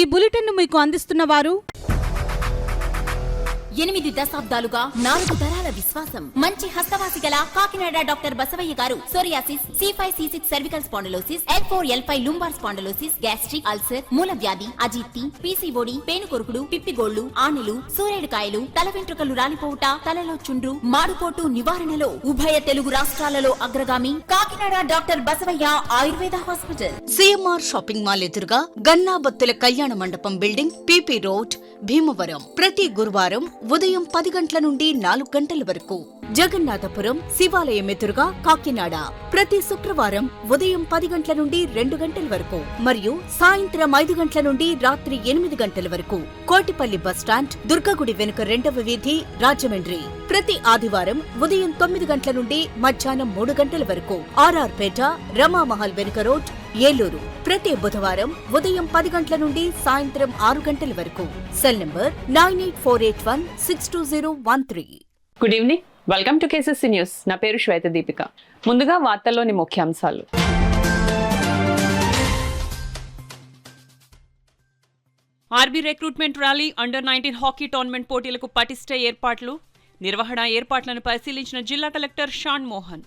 ఈ బులెటిన్ మీకు అందిస్తున్న వారు 8 దశాబ్దాలుగా 4 తరాల విశ్వాసం. మంచి హస్తవాసి గల కాకినాడ డాక్టర్ బసవయ్య గారు psoriasis, C5C6 cervical spondylosis, L4L5 lumbar spondylosis, gastric ulcer, మూల వ్యాధి, అజీర్తి, PCOD, పేనుకొరుకుడు, పిప్పిగోళ్లు, ఆనెలు, సూరేడుకాయలు, తల వెంట్రుకలు రాలిపోవుట, తలలో చుండ్రు, మాడుపోటు నివారణలో ఉభయ తెలుగు రాష్ట్రాలలో అగ్రగామి Kakinada doctor Basavayya Ayurveda hospital. CMR shopping mall ఎదురుగా గన్నాబత్తుల కళ్యాణ మండపం బిల్డింగ్, PP రోడ్, భీమవరం. ప్రతి గురువారం ఉదయం 10 గంటల నుండి 4 గంటల వరకు. జగన్నాథపురం శివాలయం ఎదురుగా కాకినాడ ప్రతి శుక్రవారం ఉదయం 10 గంటల నుండి 2 గంటల వరకు మరియు సాయంత్రం 5 గంటల నుండి రాత్రి 8 గంటల వరకు. కోటిపల్లి బస్టాండ్, దుర్గగుడి వెనుక 2వ వీధి, రాజమండ్రి ప్రతి ఆదివారం ఉదయం 9 గంటల నుండి మధ్యాహ్నం 3 గంటల వరకు. RR పేట, రమామహల్ వెనుక రోడ్, ఏలూరు ప్రతి బుధవారం ఉదయం 10 గంటల నుండి సాయంత్రం 6 గంటల వరకు. Cell number 9848162013. Good evening, welcome to KCC news. నా పేరు శ్వేత దీపిక. ముందుగా వార్తల్లోని ముఖ్యాంశాలు. RB recruitment rally, under hockey tournament పోటీలకు పటిష్ట ఏర్పాట్లు. నిర్వహణ ఏర్పాట్లను పరిశీలించిన జిల్లా కలెక్టర్ షాన్ మోహన్.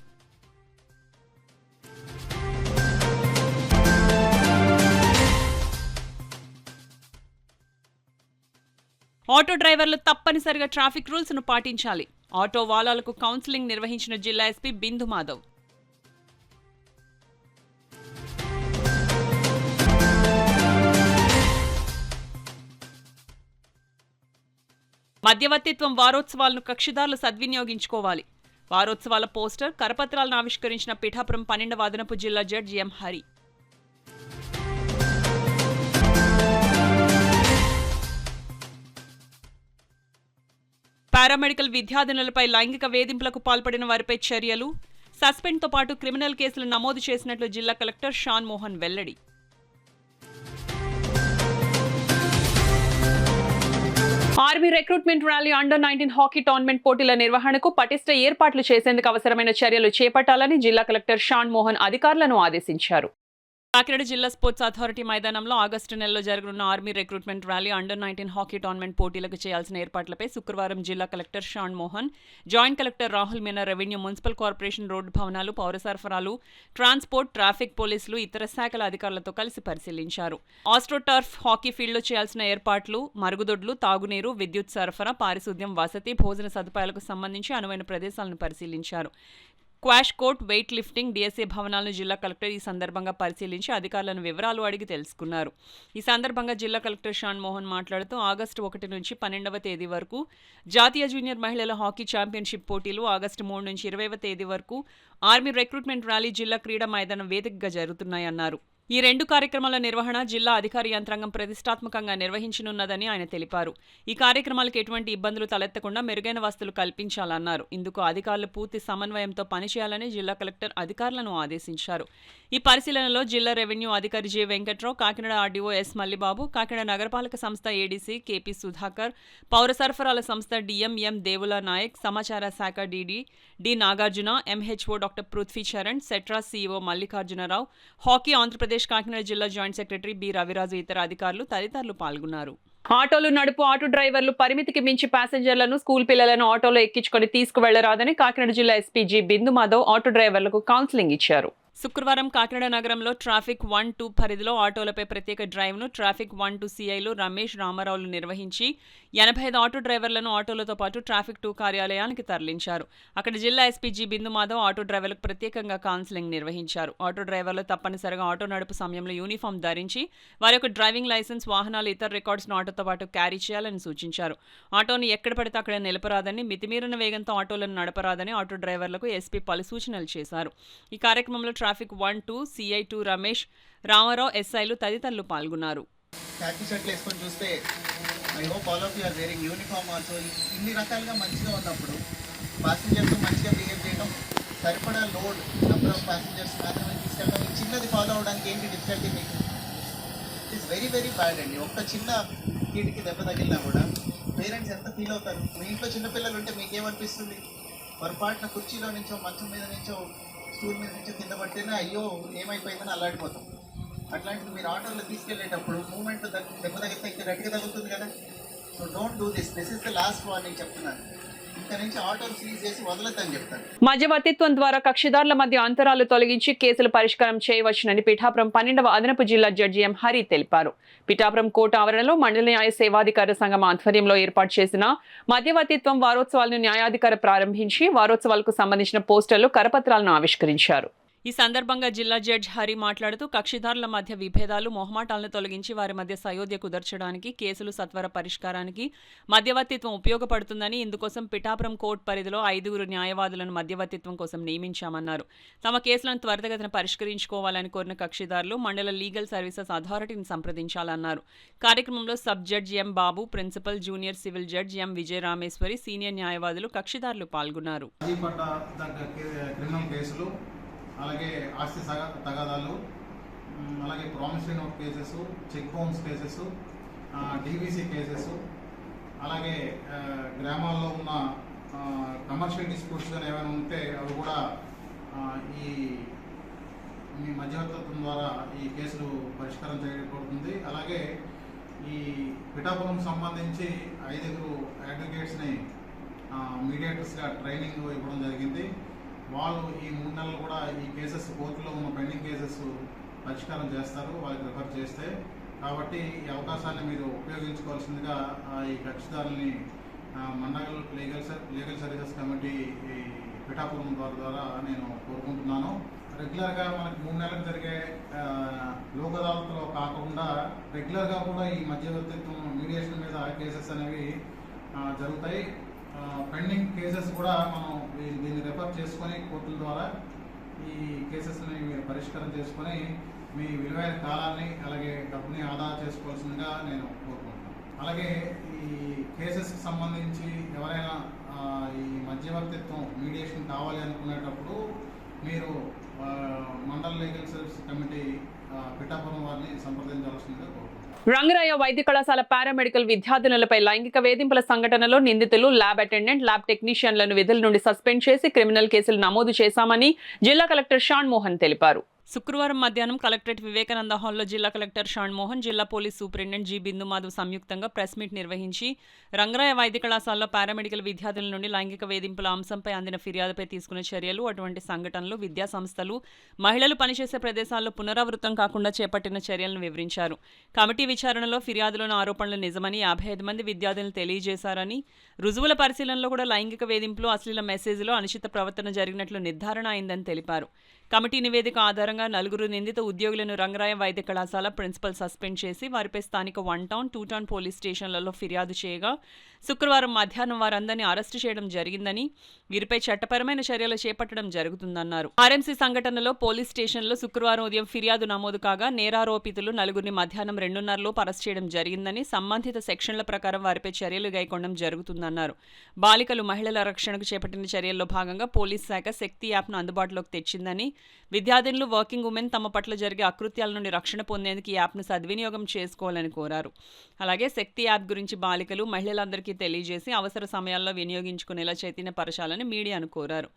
ఆటో డ్రైవర్లు తప్పనిసరిగా ట్రాఫిక్ రూల్స్ ను పాటించాలి. ఆటో వాలాలకు కౌన్సిలింగ్ నిర్వహించిన జిల్లా ఎస్పీ బిందు మాధవ్. మధ్యవర్తిత్వం వారోత్సవాలను కక్షిదారులు సద్వినియోగించుకోవాలి. వారోత్సవాల పోస్టర్, కరపత్రాలను ఆవిష్కరించిన పిఠాపురం 12వ అదనపు జిల్లా జడ్జి ఎం హరి. పారామెడికల్ విద్యార్థినులపై లైంగిక వేధింపులకు పాల్పడిన వారిపై చర్యలు. సస్పెండ్తో పాటు క్రిమినల్ కేసులు నమోదు చేసినట్లు జిల్లా కలెక్టర్ షాన్ మోహన్ వెల్లడి. Army recruitment rally, under hockey tournament పోటీల నిర్వహణకు పటిష్ట ఏర్పాట్లు చేసేందుకు అవసరమైన చర్యలు చేపట్టాలని జిల్లా కలెక్టర్ షాన్ మోహన్ అధికారులను ఆదేశించారు. కాకినాడ జిల్లా స్పోర్ట్స్ అథారిటీ మైదానంలో ఆగస్టు నెలలో జరగనున్న army recruitment rally, under hockey tournament పోటీలకు చేయాల్సిన ఏర్పాట్లపై శుక్రవారం జిల్లా collector Shan Mohan, joint collector Rahul Meena, revenue, municipal corporation, road భవనాలు, పౌర సరఫరాలు, ట్రాన్స్పోర్ట్, ట్రాఫిక్, పోలీసులు, ఇతర శాఖల అధికారులతో కలిసి పరిశీలించారు. ఆస్ట్రోటర్ఫ్ హాకీ ఫీల్డ్లో చేయాల్సిన ఏర్పాట్లు, మరుగుదొడ్లు, తాగునీరు, విద్యుత్ సరఫరా, పారిశుద్ధ్యం, వసతి, భోజన సదుపాయాలకు సంబంధించి అనువైన ప్రదేశాలను పరిశీలించారు. Quash court, weight lifting, DSA భవనాలను జిల్లా కలెక్టర్ ఈ సందర్భంగా పరిశీలించి అధికారులను వివరాలు అడిగి తెలుసుకున్నారు. ఈ సందర్భంగా జిల్లా కలెక్టర్ షాన్ మోహన్ మాట్లాడుతూ ఆగస్టు 1 నుంచి 12వ తేదీ వరకు జాతీయ జూనియర్ మహిళల హాకీ ఛాంపియన్షిప్ పోటీలు, ఆగస్టు 3 నుంచి 20వ తేదీ వరకు ఆర్మీ రిక్రూట్మెంట్ ర్యాలీ జిల్లా క్రీడా మైదానం వేదికగా జరుగుతున్నాయన్నారు. ఈ 2 కార్యక్రమాల నిర్వహణ జిల్లా అధికార యంత్రాంగం ప్రతిష్టాత్మకంగా నిర్వహించనున్నదని ఆయన తెలిపారు. ఈ కార్యక్రమాలకు ఎటువంటి ఇబ్బందులు తలెత్తకుండా మెరుగైన వసతులు కల్పించాలన్నారు. ఇందుకు అధికారులు పూర్తి సమన్వయంతో పనిచేయాలని జిల్లా కలెక్టర్ అధికారులను ఆదేశించారు. ఈ పరిశీలనలో జిల్లా రెవెన్యూ అధికారి J Venkatrao, Kakinada RDO S Mallibabu, Kakinada నగరపాలక సంస్థ ADC KP సుధాకర్, పౌర సరఫరాల సంస్థ DM M దేవుల నాయక్, సమాచార శాఖ DD D Nagarjuna, MHO doctor Prithvi Charan, సెట్రా CEO మల్లికార్జునరావు, హాకీ ఆంధ్రప్రదేశ్ కాకినాడ జిల్లా జాయింట్ సెక్రటరీ బి రవిరాజు, ఇతర అధికారులు తదితరులు పాల్గొన్నారు. ఆటోలు నడుపు ఆటో డ్రైవర్లు పరిమితికి మించి ప్యాసింజర్లను, స్కూల్ పిల్లలను ఆటోలో ఎక్కించుకొని తీసుకువెళ్లరాదని కాకినాడ జిల్లా ఎస్పీ జి బిందు మాధవ్ ఆటో డ్రైవర్లకు కౌన్సిలింగ్ ఇచ్చారు. శుక్రవారం కాకినాడ నగరంలో ట్రాఫిక్ 1-2 పరిధిలో ఆటోలపై ప్రత్యేక డ్రైవ్ను ట్రాఫిక్ 1-2 CIలు రమేష్, రామారావులు నిర్వహించి 85 ఆటో డ్రైవర్లను ఆటోలతో పాటు ట్రాఫిక్ 2 కార్యాలయానికి తరలించారు. అక్కడ జిల్లా ఎస్పీ జి బిందు మాధవ్ ఆటో డ్రైవర్లకు ప్రత్యేకంగా కౌన్సిలింగ్ నిర్వహించారు. ఆటో డ్రైవర్లు తప్పనిసరిగా ఆటో నడుపు సమయంలో యూనిఫామ్ ధరించి వారి యొక్క డ్రైవింగ్ లైసెన్స్, వాహనాలు, ఇతర రికార్డ్స్ను ఆటోతో పాటు క్యారీ చేయాలని సూచించారు. ఆటోను ఎక్కడ పడితే అక్కడ నిలపరాదని, మితిమీరిన వేగంతో ఆటోలను నడపరాదని ఆటో డ్రైవర్లకు ఎస్పీ పలు సూచనలు చేశారు. ఈ కార్యక్రమంలో ట్రాఫిక్ 1-2 CI2 రమేష్, రామారావు, SIలు తదితరులు పాల్గొన్నారు. ఇన్ని రకాలుగా మంచిగా ఉన్నప్పుడు ప్యాసింజర్స్ మంచిగా బిహేవ్ చేయడం, సరిపడా లోడ్ నెంబర్ ఆఫ్ ప్యాసింజర్స్ మాత్రమే తీసుకెళ్ళడం, ఈ చిన్నది ఫాలో అవడానికి ఏంటి డిఫికల్టీ మీకు? It is very very bad అండి. ఒక్క చిన్న కీటికి దెబ్బ తగిలినా కూడా పేరెంట్స్ ఎంత ఫీల్ అవుతారు? మీ ఇంట్లో చిన్నపిల్లలు ఉంటే మీకేమనిపిస్తుంది? పొరపాటున కుర్చీలో నుంచో, మంచం మీద నుంచో, స్టూల్ మీద నుంచో కింద పట్టినా అయ్యో ఏమైపోయిందని అల్లాడిపోతాం. అట్లాంటిది మీరు ఆటోలో తీసుకెళ్ళేటప్పుడు మూమెంట్ దెబ్బ తగిలితే గట్టిగా తగులుతుంది కదా. So don't do this is the last warning చెప్తున్నాను. ఇక్కడ నుంచి ఆటోలు సీజ్ చేసి వదలొద్దని చెప్తాను. మధ్యవర్తిత్వం ద్వారా కక్షిదారుల మధ్య అంతరాలు తొలగించి కేసులు పరిష్కారం చేయవచ్చునని పిఠాపురం 12వ అదనపు జిల్లా జడ్జి ఎం హరి తెలిపారు. పిఠాపురం కోర్టు ఆవరణలో మండల న్యాయ సేవాధికార సంఘం ఆధ్వర్యంలో ఏర్పాటు చేసిన మధ్యవర్తిత్వం వారోత్సవాలను న్యాయాధికారి ప్రారంభించి వారోత్సవాలకు సంబంధించిన పోస్టర్లు, కరపత్రాలను ఆవిష్కరించారు. ఈ సందర్భంగా జిల్లా జడ్జి హరి మాట్లాడుతూ కక్షిదారుల మధ్య విభేదాలు, మొహమాటాలను తొలగించి వారి మధ్య సయోధ్య కుదర్చడానికి, కేసులు సత్వర పరిష్కారానికి మధ్యవర్తిత్వం ఉపయోగపడుతుందని, ఇందుకోసం పిఠాపురం కోర్టు పరిధిలో 5 న్యాయవాదులను మధ్యవర్తిత్వం కోసం నియమించామన్నారు. తమ కేసులను త్వరితగతిన పరిష్కరించుకోవాలని కోరిన కక్షిదారులు మండల లీగల్ సర్వీసెస్ అథారిటీని సంప్రదించాలన్నారు. కార్యక్రమంలో sub judge M Babu, principal junior civil judge M Vijaya Rameshwari, senior న్యాయవాదులు, కక్షిదారులు పాల్గొన్నారు. అలాగే ఆస్తి తగాదాలు, అలాగే promissory note cases, cheque bounce cases, DVC cases, అలాగే గ్రామాల్లో ఉన్న కమర్షియల్ డిస్ప్యూట్స్ కానీ ఏమైనా ఉంటే అవి కూడా ఈ మధ్యవర్తిత్వం ద్వారా ఈ కేసులు పరిష్కారం చేయబడుతుంది. అలాగే ఈ పిఠాపురం సంబంధించి 5 అడ్వకేట్స్ని మీడియేటర్స్గా ట్రైనింగ్ ఇవ్వడం జరిగింది. వాళ్ళు ఈ 3 నెలలు కూడా ఈ కేసెస్, కోర్టులో ఉన్న పెండింగ్ కేసెస్ పరిష్కారం చేస్తారు వాళ్ళకి రిఫర్ చేస్తే. కాబట్టి ఈ అవకాశాన్ని మీరు ఉపయోగించుకోవాల్సిందిగా ఈ కక్షిదారుల్ని మండల్ లీగల్ సర్వీసెస్ కమిటీ ఈ పిఠాపురం ద్వారా నేను కోరుకుంటున్నాను. రెగ్యులర్గా మనకి 3 నెలలకు జరిగే లోక్ అదాలత్లో కాకుండా రెగ్యులర్గా కూడా ఈ మధ్యవర్తిత్వం మీడియేషన్ మీద కేసెస్ అనేవి జరుగుతాయి. పెండింగ్ కేసెస్ కూడా మనం దీన్ని రెఫర్ చేసుకొని కోర్టుల ద్వారా ఈ కేసెస్ని మీరు పరిష్కారం చేసుకొని మీ విలువైన కాలాన్ని అలాగే డబ్బుని ఆదా చేసుకోవాల్సిందిగా నేను కోరుకుంటున్నాను. అలాగే ఈ కేసెస్కి సంబంధించి ఎవరైనా ఈ మధ్యవర్తిత్వం మీడియేషన్ కావాలి అనుకునేటప్పుడు మీరు mandal legal service committee Pithapuram వారిని సంప్రదించాల్సిందిగా కోరుకుంటున్నాను. రంగరాయ వైద్య కళాశాల పారామెడికల్ విద్యార్థినులపై లైంగిక వేధింపుల సంఘటనలో నిందితులు, ల్యాబ్ అటెండెంట్, ల్యాబ్ టెక్నీషియన్లను విధుల నుండి సస్పెండ్ చేసి క్రిమినల్ కేసులు నమోదు చేశామని జిల్లా కలెక్టర్ షాన్ మోహన్ తెలిపారు. శుక్రవారం మధ్యాహ్నం కలెక్టరేట్ వివేకానంద హాల్లో జిల్లా కలెక్టర్ షాన్ మోహన్, జిల్లా పోలీస్ సూపరింటెండెంట్ జి బిందు మాధవ్ సంయుక్తంగా ప్రెస్ మీట్ నిర్వహించి రంగరాయ వైద్య కళాశాలలో పారామెడికల్ విద్యార్థుల నుండి లైంగిక వేధింపుల అంశంపై అందిన ఫిర్యాదుపై తీసుకున్న చర్యలు, అటువంటి సంఘటనలు, విద్యా సంస్థలు, మహిళలు పనిచేసే ప్రదేశాల్లో పునరావృతం కాకుండా చేపట్టిన చర్యలను వివరించారు. కమిటీ విచారణలో ఫిర్యాదులోని ఆరోపణలు నిజమని, 55 మంది విద్యార్థులను తెలియజేశారని, రుజువుల పరిశీలనలో కూడా లైంగిక వేధింపులు, అశ్లీల మెసేజ్లు, అనుచిత ప్రవర్తన జరిగినట్లు నిర్ధారణ అయిందని తెలిపారు. కమిటీ నివేదిక ఆధారంగా 4 నిందిత ఉద్యోగులను రంగరాయ వైద్య కళాశాల ప్రిన్సిపల్ సస్పెండ్ చేసి వారిపై స్థానిక 1 టౌన్, 2 టౌన్ పోలీస్ స్టేషన్లలో ఫిర్యాదు చేయగా శుక్రవారం మధ్యాహ్నం వారందరినీ అరెస్టు చేయడం జరిగిందని, వీరిపై చట్టపరమైన చర్యలు చేపట్టడం జరుగుతుందన్నారు. ఆర్ఎంసీ సంఘటనలో పోలీస్ స్టేషన్లో శుక్రవారం ఉదయం ఫిర్యాదు నమోదు కాగా నేరారోపితులు 4 మధ్యాహ్నం 2:30లోపు అరెస్ట్ చేయడం జరిగిందని, సంబంధిత సెక్షన్ల ప్రకారం వారిపై చర్యలు గైకొనడం జరుగుతుందన్నారు. బాలికలు, మహిళల రక్షణకు చేపట్టిన చర్యల్లో భాగంగా పోలీస్ శాఖ శక్తి యాప్ను అందుబాటులోకి తెచ్చిందని, విద్యార్థినులు, వర్కింగ్ ఉమెన్ తమ పట్ల జరిగే అకృత్యాల నుండి రక్షణ పొందేందుకు ఈ యాప్ను సద్వినియోగం చేసుకోవాలని కోరారు. అలాగే శక్తి యాప్ గురించి బాలికలు, మహిళలందరికీ తెలియజేసి అవసర సమయాల్లో వినియోగించుకునేలా చైతన్యపరచాలని మీడియాను కోరారు.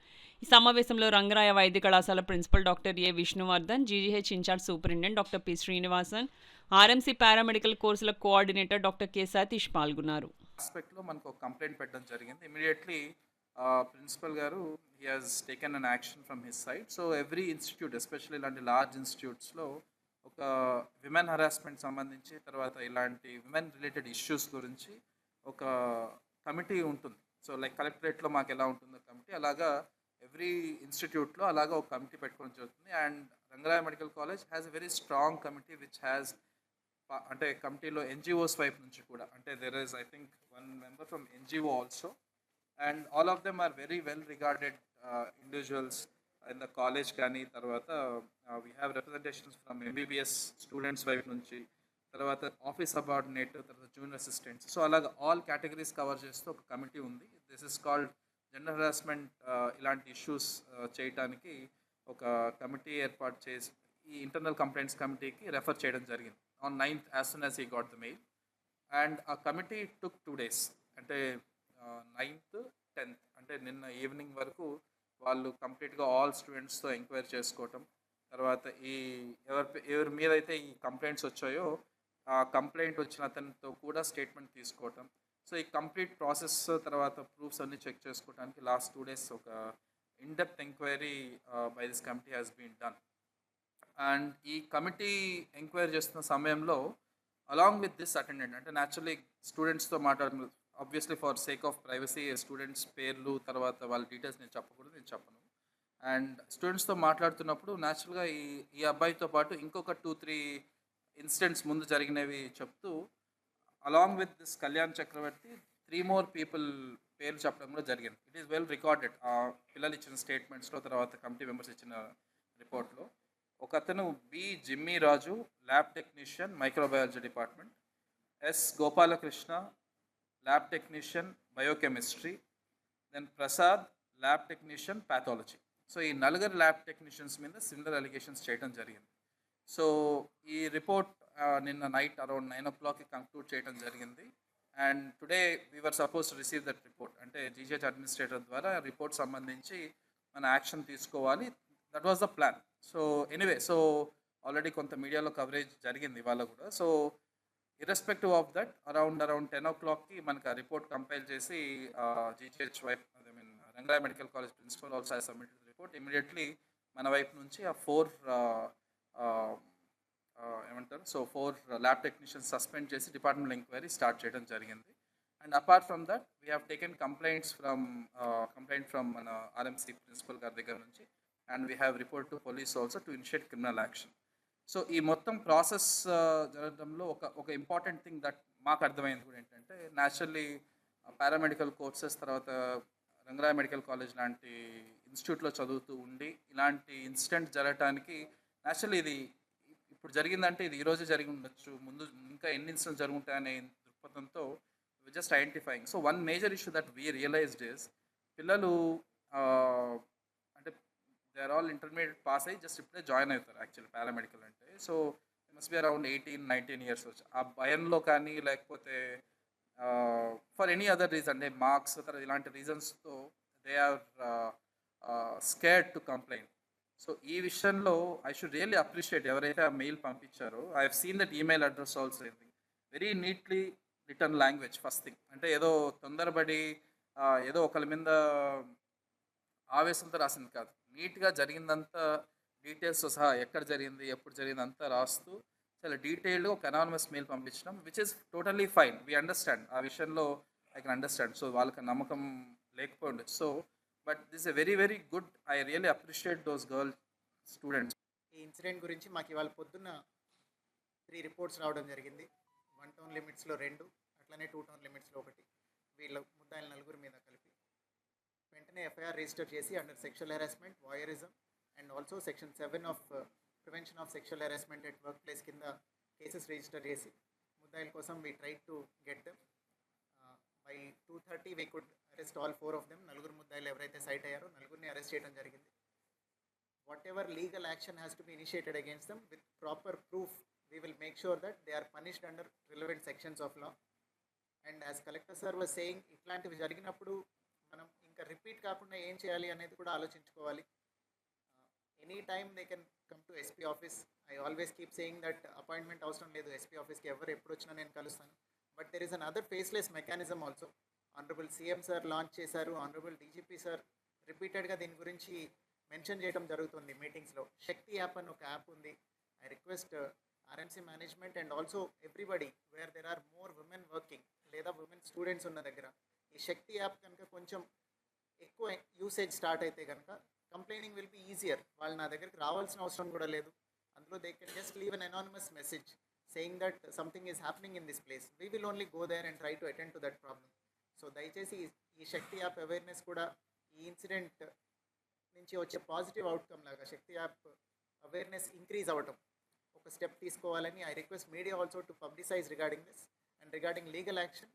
ఈ సమావేశంలో రంగరాయ వైద్య కళాశాల principal doctor A Vishnuvardhan, GGH in-charge superintendent doctor P Srinivasan, RMC paramedical కోర్సుల కోఆర్డినేటర్ డాక్టర్ కె సతీష్ పాల్గొన్నారు. ఆస్పెక్ట్లో మనకు ఒక కంప్లైంట్ పెట్టడం జరిగింది. ఇమీడియట్లీ ప్రిన్సిపల్ గారు he has taken an action from his side. So every institute, especially ఇలాంటి లార్జ్ ఇన్స్టిట్యూట్స్లో ఒక విమెన్ హరాస్మెంట్ సంబంధించి, తర్వాత ఇలాంటి విమెన్ రిలేటెడ్ ఇష్యూస్ గురించి ఒక కమిటీ ఉంటుంది. సో లైక్ కలెక్టరేట్లో మాకు ఎలా ఉంటుందో కమిటీ, అలాగా ఎవ్రీ ఇన్స్టిట్యూట్లో అలాగా ఒక కమిటీ పెట్టుకోవడం జరుగుతుంది. And Rangaraya medical college has a very strong committee which has, అంటే కమిటీలో ఎన్జిఓస్ వైపు నుంచి కూడా, అంటే there is I think 1 member from NGO also, and all of them are very well regarded individuals in the college కానీ, తర్వాత we have representations from MBBS students వైపు నుంచి, తర్వాత ఆఫీస్ సబార్డినేట్, తర్వాత జూనియర్ అసిస్టెంట్స్. సో అలాగా all categories cover చేస్తూ ఒక committee ఉంది. This is called gender harassment. ఇలాంటి ఇష్యూస్ చేయడానికి ఒక కమిటీ ఏర్పాటు చేసి ఈ ఇంటర్నల్ కంప్లైంట్స్ కమిటీకి రెఫర్ చేయడం జరిగింది on 9th as soon as he got the mail. And ఆ కమిటీ took 2 days, అంటే 9th, 10th, అంటే నిన్న ఈవినింగ్ వరకు వాళ్ళు కంప్లీట్గా ఆల్ స్టూడెంట్స్తో ఎంక్వైరీ చేసుకోవటం, తర్వాత ఈ ఎవరి మీద అయితే ఈ కంప్లైంట్స్ వచ్చాయో ఆ కంప్లైంట్ వచ్చిన అతనితో కూడా స్టేట్మెంట్ తీసుకోవటం. సో ఈ కంప్లీట్ ప్రాసెస్ తర్వాత ప్రూఫ్స్ అన్ని చెక్ చేసుకోవడానికి లాస్ట్ 2 days ఒక in-depth enquiry by this committee has been done. And ఈ కమిటీ ఎంక్వైరీ చేస్తున్న సమయంలో అలాంగ్ విత్ దిస్ అటెండెంట్ అంటే న్యాచురలీ స్టూడెంట్స్తో మాట్లాడుతున్నారు. Obviously for sake of privacy students పేర్లు తర్వాత వాళ్ళ డీటెయిల్స్ నేను చెప్పకూడదు, నేను చెప్పను. అండ్ స్టూడెంట్స్తో మాట్లాడుతున్నప్పుడు న్యాచురల్గా ఈ అబ్బాయితో పాటు ఇంకొక 2-3 ఇన్సిడెంట్స్ ముందు జరిగినవి చెప్తూ along with this Kalyan Chakravarthy 3 more people పేర్లు చెప్పడం కూడా జరిగింది. ఇట్ ఈస్ వెల్ రికార్డెడ్ ఆ పిల్లలు ఇచ్చిన స్టేట్మెంట్స్లో తర్వాత కమిటీ మెంబర్స్ ఇచ్చిన రిపోర్ట్లో. ఒక అతను B Jimmy Raju, lab technician, microbiology department. S Gopalakrishna, lab technician, biochemistry. Then Prasad, lab technician, pathology. So ఈ 4 ల్యాబ్ టెక్నీషియన్స్ మీద సిమిలర్ అలిగేషన్స్ చేయడం జరిగింది. సో ఈ రిపోర్ట్ నిన్న నైట్ అరౌండ్ 9 o'clock కంక్లూడ్ చేయడం జరిగింది. And today we were suppose to receive that report. అంటే GGH administrator ద్వారా రిపోర్ట్ సంబంధించి మన యాక్షన్ తీసుకోవాలి. That was the plan. So anyway, so already కొంత మీడియాలో కవరేజ్ జరిగింది ఇవాళ కూడా. So irrespective of that around 10 o'clock మనకు ఆ రిపోర్ట్ కంపైల్ చేసి జీజీహెచ్ వైపు Rangaraya medical college principal also has submitted report. Immediately మన వైపు నుంచి ఆ 4 ల్యాబ్ టెక్నీషియన్స్ సస్పెండ్ చేసి డిపార్ట్మెంట్ ఎంక్వైరీ స్టార్ట్ చేయడం జరిగింది. And apart from that we have taken complaint from మన ఆర్ఎంసీ ప్రిన్సిపల్ గారి దగ్గర నుంచి. And we have report to police also to initiate criminal action. So ఈ మొత్తం ప్రాసెస్ జరగడంలో ఒక ఇంపార్టెంట్ థింగ్ దట్ మాకు అర్థమైంది కూడా ఏంటంటే, న్యాచురల్లీ పారామెడికల్ కోర్సెస్ తర్వాత రంగరాయ మెడికల్ కాలేజ్ లాంటి ఇన్స్టిట్యూట్లో చదువుతూ ఉండి ఇలాంటి ఇన్సిడెంట్ జరగటానికి న్యాచురల్లీ ఇది ఇప్పుడు జరిగిందంటే ఇది ఈరోజు జరిగి ఉండొచ్చు, ముందు ఇంకా ఎన్ని ఇన్సిడెంట్స్ జరుగుతాయనే దృక్పథంతో just identifying. So one major issue that we realised is పిల్లలు అంటే they are all intermediate pass అయ్యి జస్ట్ ఇప్పుడే జాయిన్ అవుతారు యాక్చువల్లీ పారామెడికల్ అంటే. So must be around 18-19 years వచ్చి ఆ భయంలో కానీ లేకపోతే ఫర్ ఎనీ అదర్ రీజన్ అంటే మార్క్స్ తర్వాత ఇలాంటి రీజన్స్తో they are scared to complaint. So ఈ విషయంలో ఐ షుడ్ రియల్లీ అప్రిషియేట్ ఎవరైతే ఆ మెయిల్ పంపించారో. I have seen that email address also very neatly written language. First thing అంటే ఏదో తొందరపడి ఏదో ఒకరి మీద ఆవేశంతో రాసింది కాదు, నీట్గా జరిగిందంతా డీటెయిల్స్తో సహా ఎక్కడ జరిగింది ఎప్పుడు జరిగింది అంతా రాస్తూ చాలా డీటెయిల్డ్గా ఒక అనానమస్ మెయిల్ పంపించడం, which is totally fine. We understand ఆ విషయంలో ఐ కెన్ అండర్స్టాండ్. సో వాళ్ళకి నమ్మకం లేకపోయి ఉండొచ్చు. So but this a very very good. I really appreciate those girl students. ఈ ఇన్సిడెంట్ గురించి మాకు ఇవాళ పొద్దున్న 3 రిపోర్ట్స్ రావడం జరిగింది. 1 town లిమిట్స్లో 2, అట్లనే 2 town లిమిట్స్లో 1. వీళ్ళ ముద్దాయిల 4 మీద కలిపి వెంటనే ఎఫ్ఐఆర్ రిజిస్టర్ చేసి under sexual harassment, వాయరిజం and also section 7 of prevention of sexual harassment at work place కింద కేసెస్ రిజిస్టర్ చేసి ముద్దాయిల కోసం we try to get them. By 2:30 we could arrest all 4 of them. 4 ముద్దాయిలు ఎవరైతే సైట్ అయ్యారో 4ని arrest చేయడం జరిగింది. What ever legal action has to be initiated against them with proper proof we will make sure that they are punished under relevant sections of law. And as collector sir was saying, ఇట్లాంటివి జరిగినప్పుడు మనం ఇంకా repeat కాకుండా ఏం చేయాలి అనేది కూడా ఆలోచించుకోవాలి. Any time they can come to SP office. I always keep saying that appointment అవసరం లేదు ఎస్పీ ఆఫీస్కి, ఎవరు ఎప్పుడు వచ్చినా నేను కలుస్తాను. But there is an other faceless mechanism also. Honourable CM sir launch చేశారు, ఆనరబుల్ డీజీపీ సార్ రిపీటెడ్గా దీని గురించి మెన్షన్ చేయడం జరుగుతుంది మీటింగ్స్లో. శక్తి యాప్ అని ఒక యాప్ ఉంది. I request RMC management and also everybody where there are more women working లేదా women students ఉన్న దగ్గర ఈ శక్తి యాప్ కనుక కొంచెం ఎక్కువ యూసేజ్ స్టార్ట్ అయితే కనుక కంప్లైనింగ్ విల్ బి ఈజియర్. వాళ్ళు నా దగ్గరికి రావాల్సిన అవసరం కూడా లేదు. అందులో they can just leave an anonymous message saying that something is happening in this place. We will only go there and try to attend to that problem. So దయచేసి ఈ శక్తి యాప్ అవేర్నెస్ కూడా ఈ ఇన్సిడెంట్ నుంచి వచ్చే positive outcome లాగా శక్తి app awareness increase అవ్వటం ఒక step తీసుకోవాలని I request media also to publicise regarding this. And regarding legal action,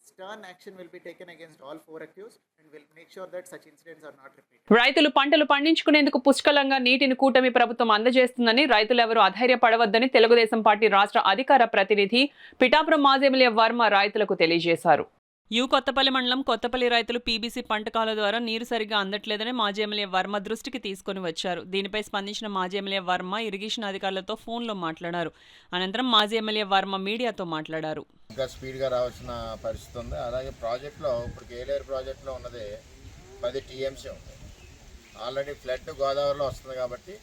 stern action will be taken against all 4 accused and will make sure that such incidents are not repeated. రైతులు పంటలు పండించుకునేందుకు పుష్కలంగా నీటిని కూటమి ప్రభుత్వం అందజేస్తుందని, రైతులెవరూ అధైర్యపడవద్దని Telugu Desam party రాష్ట్ర అధికార ప్రతినిధి పిఠాపురం మాజీ ఎమ్మెల్యే వర్మ రైతులకు తెలియజేశారు. కొత్తపల్లి మండలం కొత్తపల్లి రైతులు పీబీసీ పంట కాలువ ద్వారా నీరు సరిగ్గా అందట్లేదని మాజీ ఎమ్మెల్యే వర్మ దృష్టికి తీసుకుని వచ్చారు. దీనిపై స్పందించిన మాజీ ఎమ్మెల్యే వర్మ ఇరిగేషన్ అధికారులతో ఫోన్లో మాట్లాడారు. అనంతరం మాజీ ఎమ్మెల్యే వర్మ మీడియాతో మాట్లాడారు. ఇంకా స్పీడ్గా రావాల్సిన పరిస్థితి ఉంది. అలాగే ప్రాజెక్టులో ఇప్పుడు కేలేరు ప్రాజెక్టులో ఉన్నది 10 టీఎంసీ ఉంది. ఆల్రెడీ ఫ్లడ్ గోదావరిలో వస్తుంది కాబట్టి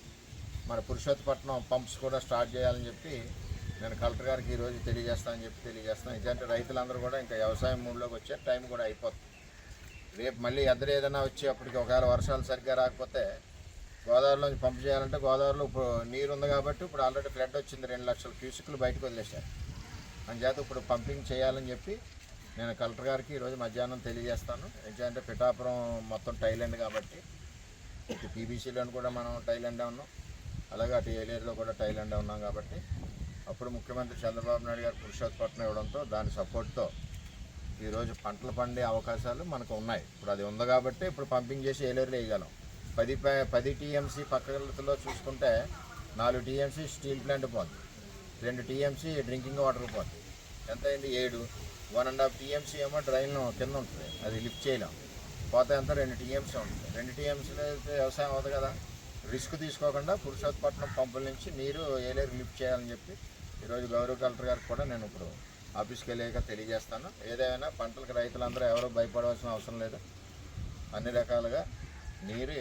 మన పురుషోత్తపట్నం పంప్స్ కూడా స్టార్ట్ చేయాలని చెప్పి నేను కలెక్టర్ గారికి ఈరోజు తెలియజేస్తానని తెలియజేస్తాను. ఎందుకంటే రైతులందరూ కూడా ఇంకా వ్యవసాయం మూడ్లోకి వచ్చే టైం కూడా అయిపోతుంది. రేపు మళ్ళీ ఎద్దరు ఏదైనా వచ్చి అప్పటికి ఒకవేళ వర్షాలు సరిగ్గా రాకపోతే గోదావరిలోంచి పంప్ చేయాలంటే గోదావరిలో ఇప్పుడు నీరు ఉంది కాబట్టి ఇప్పుడు ఆల్రెడీ ఫ్లడ్ వచ్చింది, 2 లక్షల క్యూసిక్లు బయటకు వదిలేశారు. అందుచేత ఇప్పుడు పంపింగ్ చేయాలని చెప్పి నేను కలెక్టర్ గారికి ఈరోజు మధ్యాహ్నం తెలియజేస్తాను. ఎందుకంటే పిఠాపురం మొత్తం టైలాండ్ కాబట్టి ఇటు పీబీసీలో కూడా మనం టైలాండే ఉన్నాం, అలాగే అటు ఏలేరులో కూడా టైలాండే ఉన్నాం కాబట్టి అప్పుడు ముఖ్యమంత్రి చంద్రబాబు నాయుడు గారు పురుషోత్తపట్నం ఇవ్వడంతో దాని సపోర్ట్తో ఈరోజు పంటలు పండే అవకాశాలు మనకు ఉన్నాయి. ఇప్పుడు అది ఉంది కాబట్టి ఇప్పుడు పంపింగ్ చేసి ఏలేరులో వేయగలం. 10 టీఎంసీ పక్కలో చూసుకుంటే 4 టీఎంసీ స్టీల్ ప్లాంట్ పోతుంది, 2 టీఎంసీ డ్రింకింగ్ వాటర్ పోతుంది. ఎంత అయింది? 7. 1.5 టీఎంసీ ఏమో డ్రైన్ కింద ఉంటుంది, అది లిఫ్ట్ చేయలేం. పోతే ఎంత? 2 టీఎంసీ ఉంటుంది. 2 టీఎంసీలో అయితే వ్యవసాయం అవుతుంది కదా. రిస్క్ తీసుకోకుండా పురుషోత్తపట్నం పంపుల నుంచి నీరు ఏలేరు లిఫ్ట్ చేయాలని చెప్పి ఈరోజు గౌరవ కలెక్టర్ గారికి కూడా నేను ఇప్పుడు ఆఫీస్కి వెళ్ళాక తెలియజేస్తాను. ఏదైనా పంటలకు రైతులందరూ ఎవరో భయపడవలసిన అవసరం లేదు. అన్ని రకాలుగా నీరు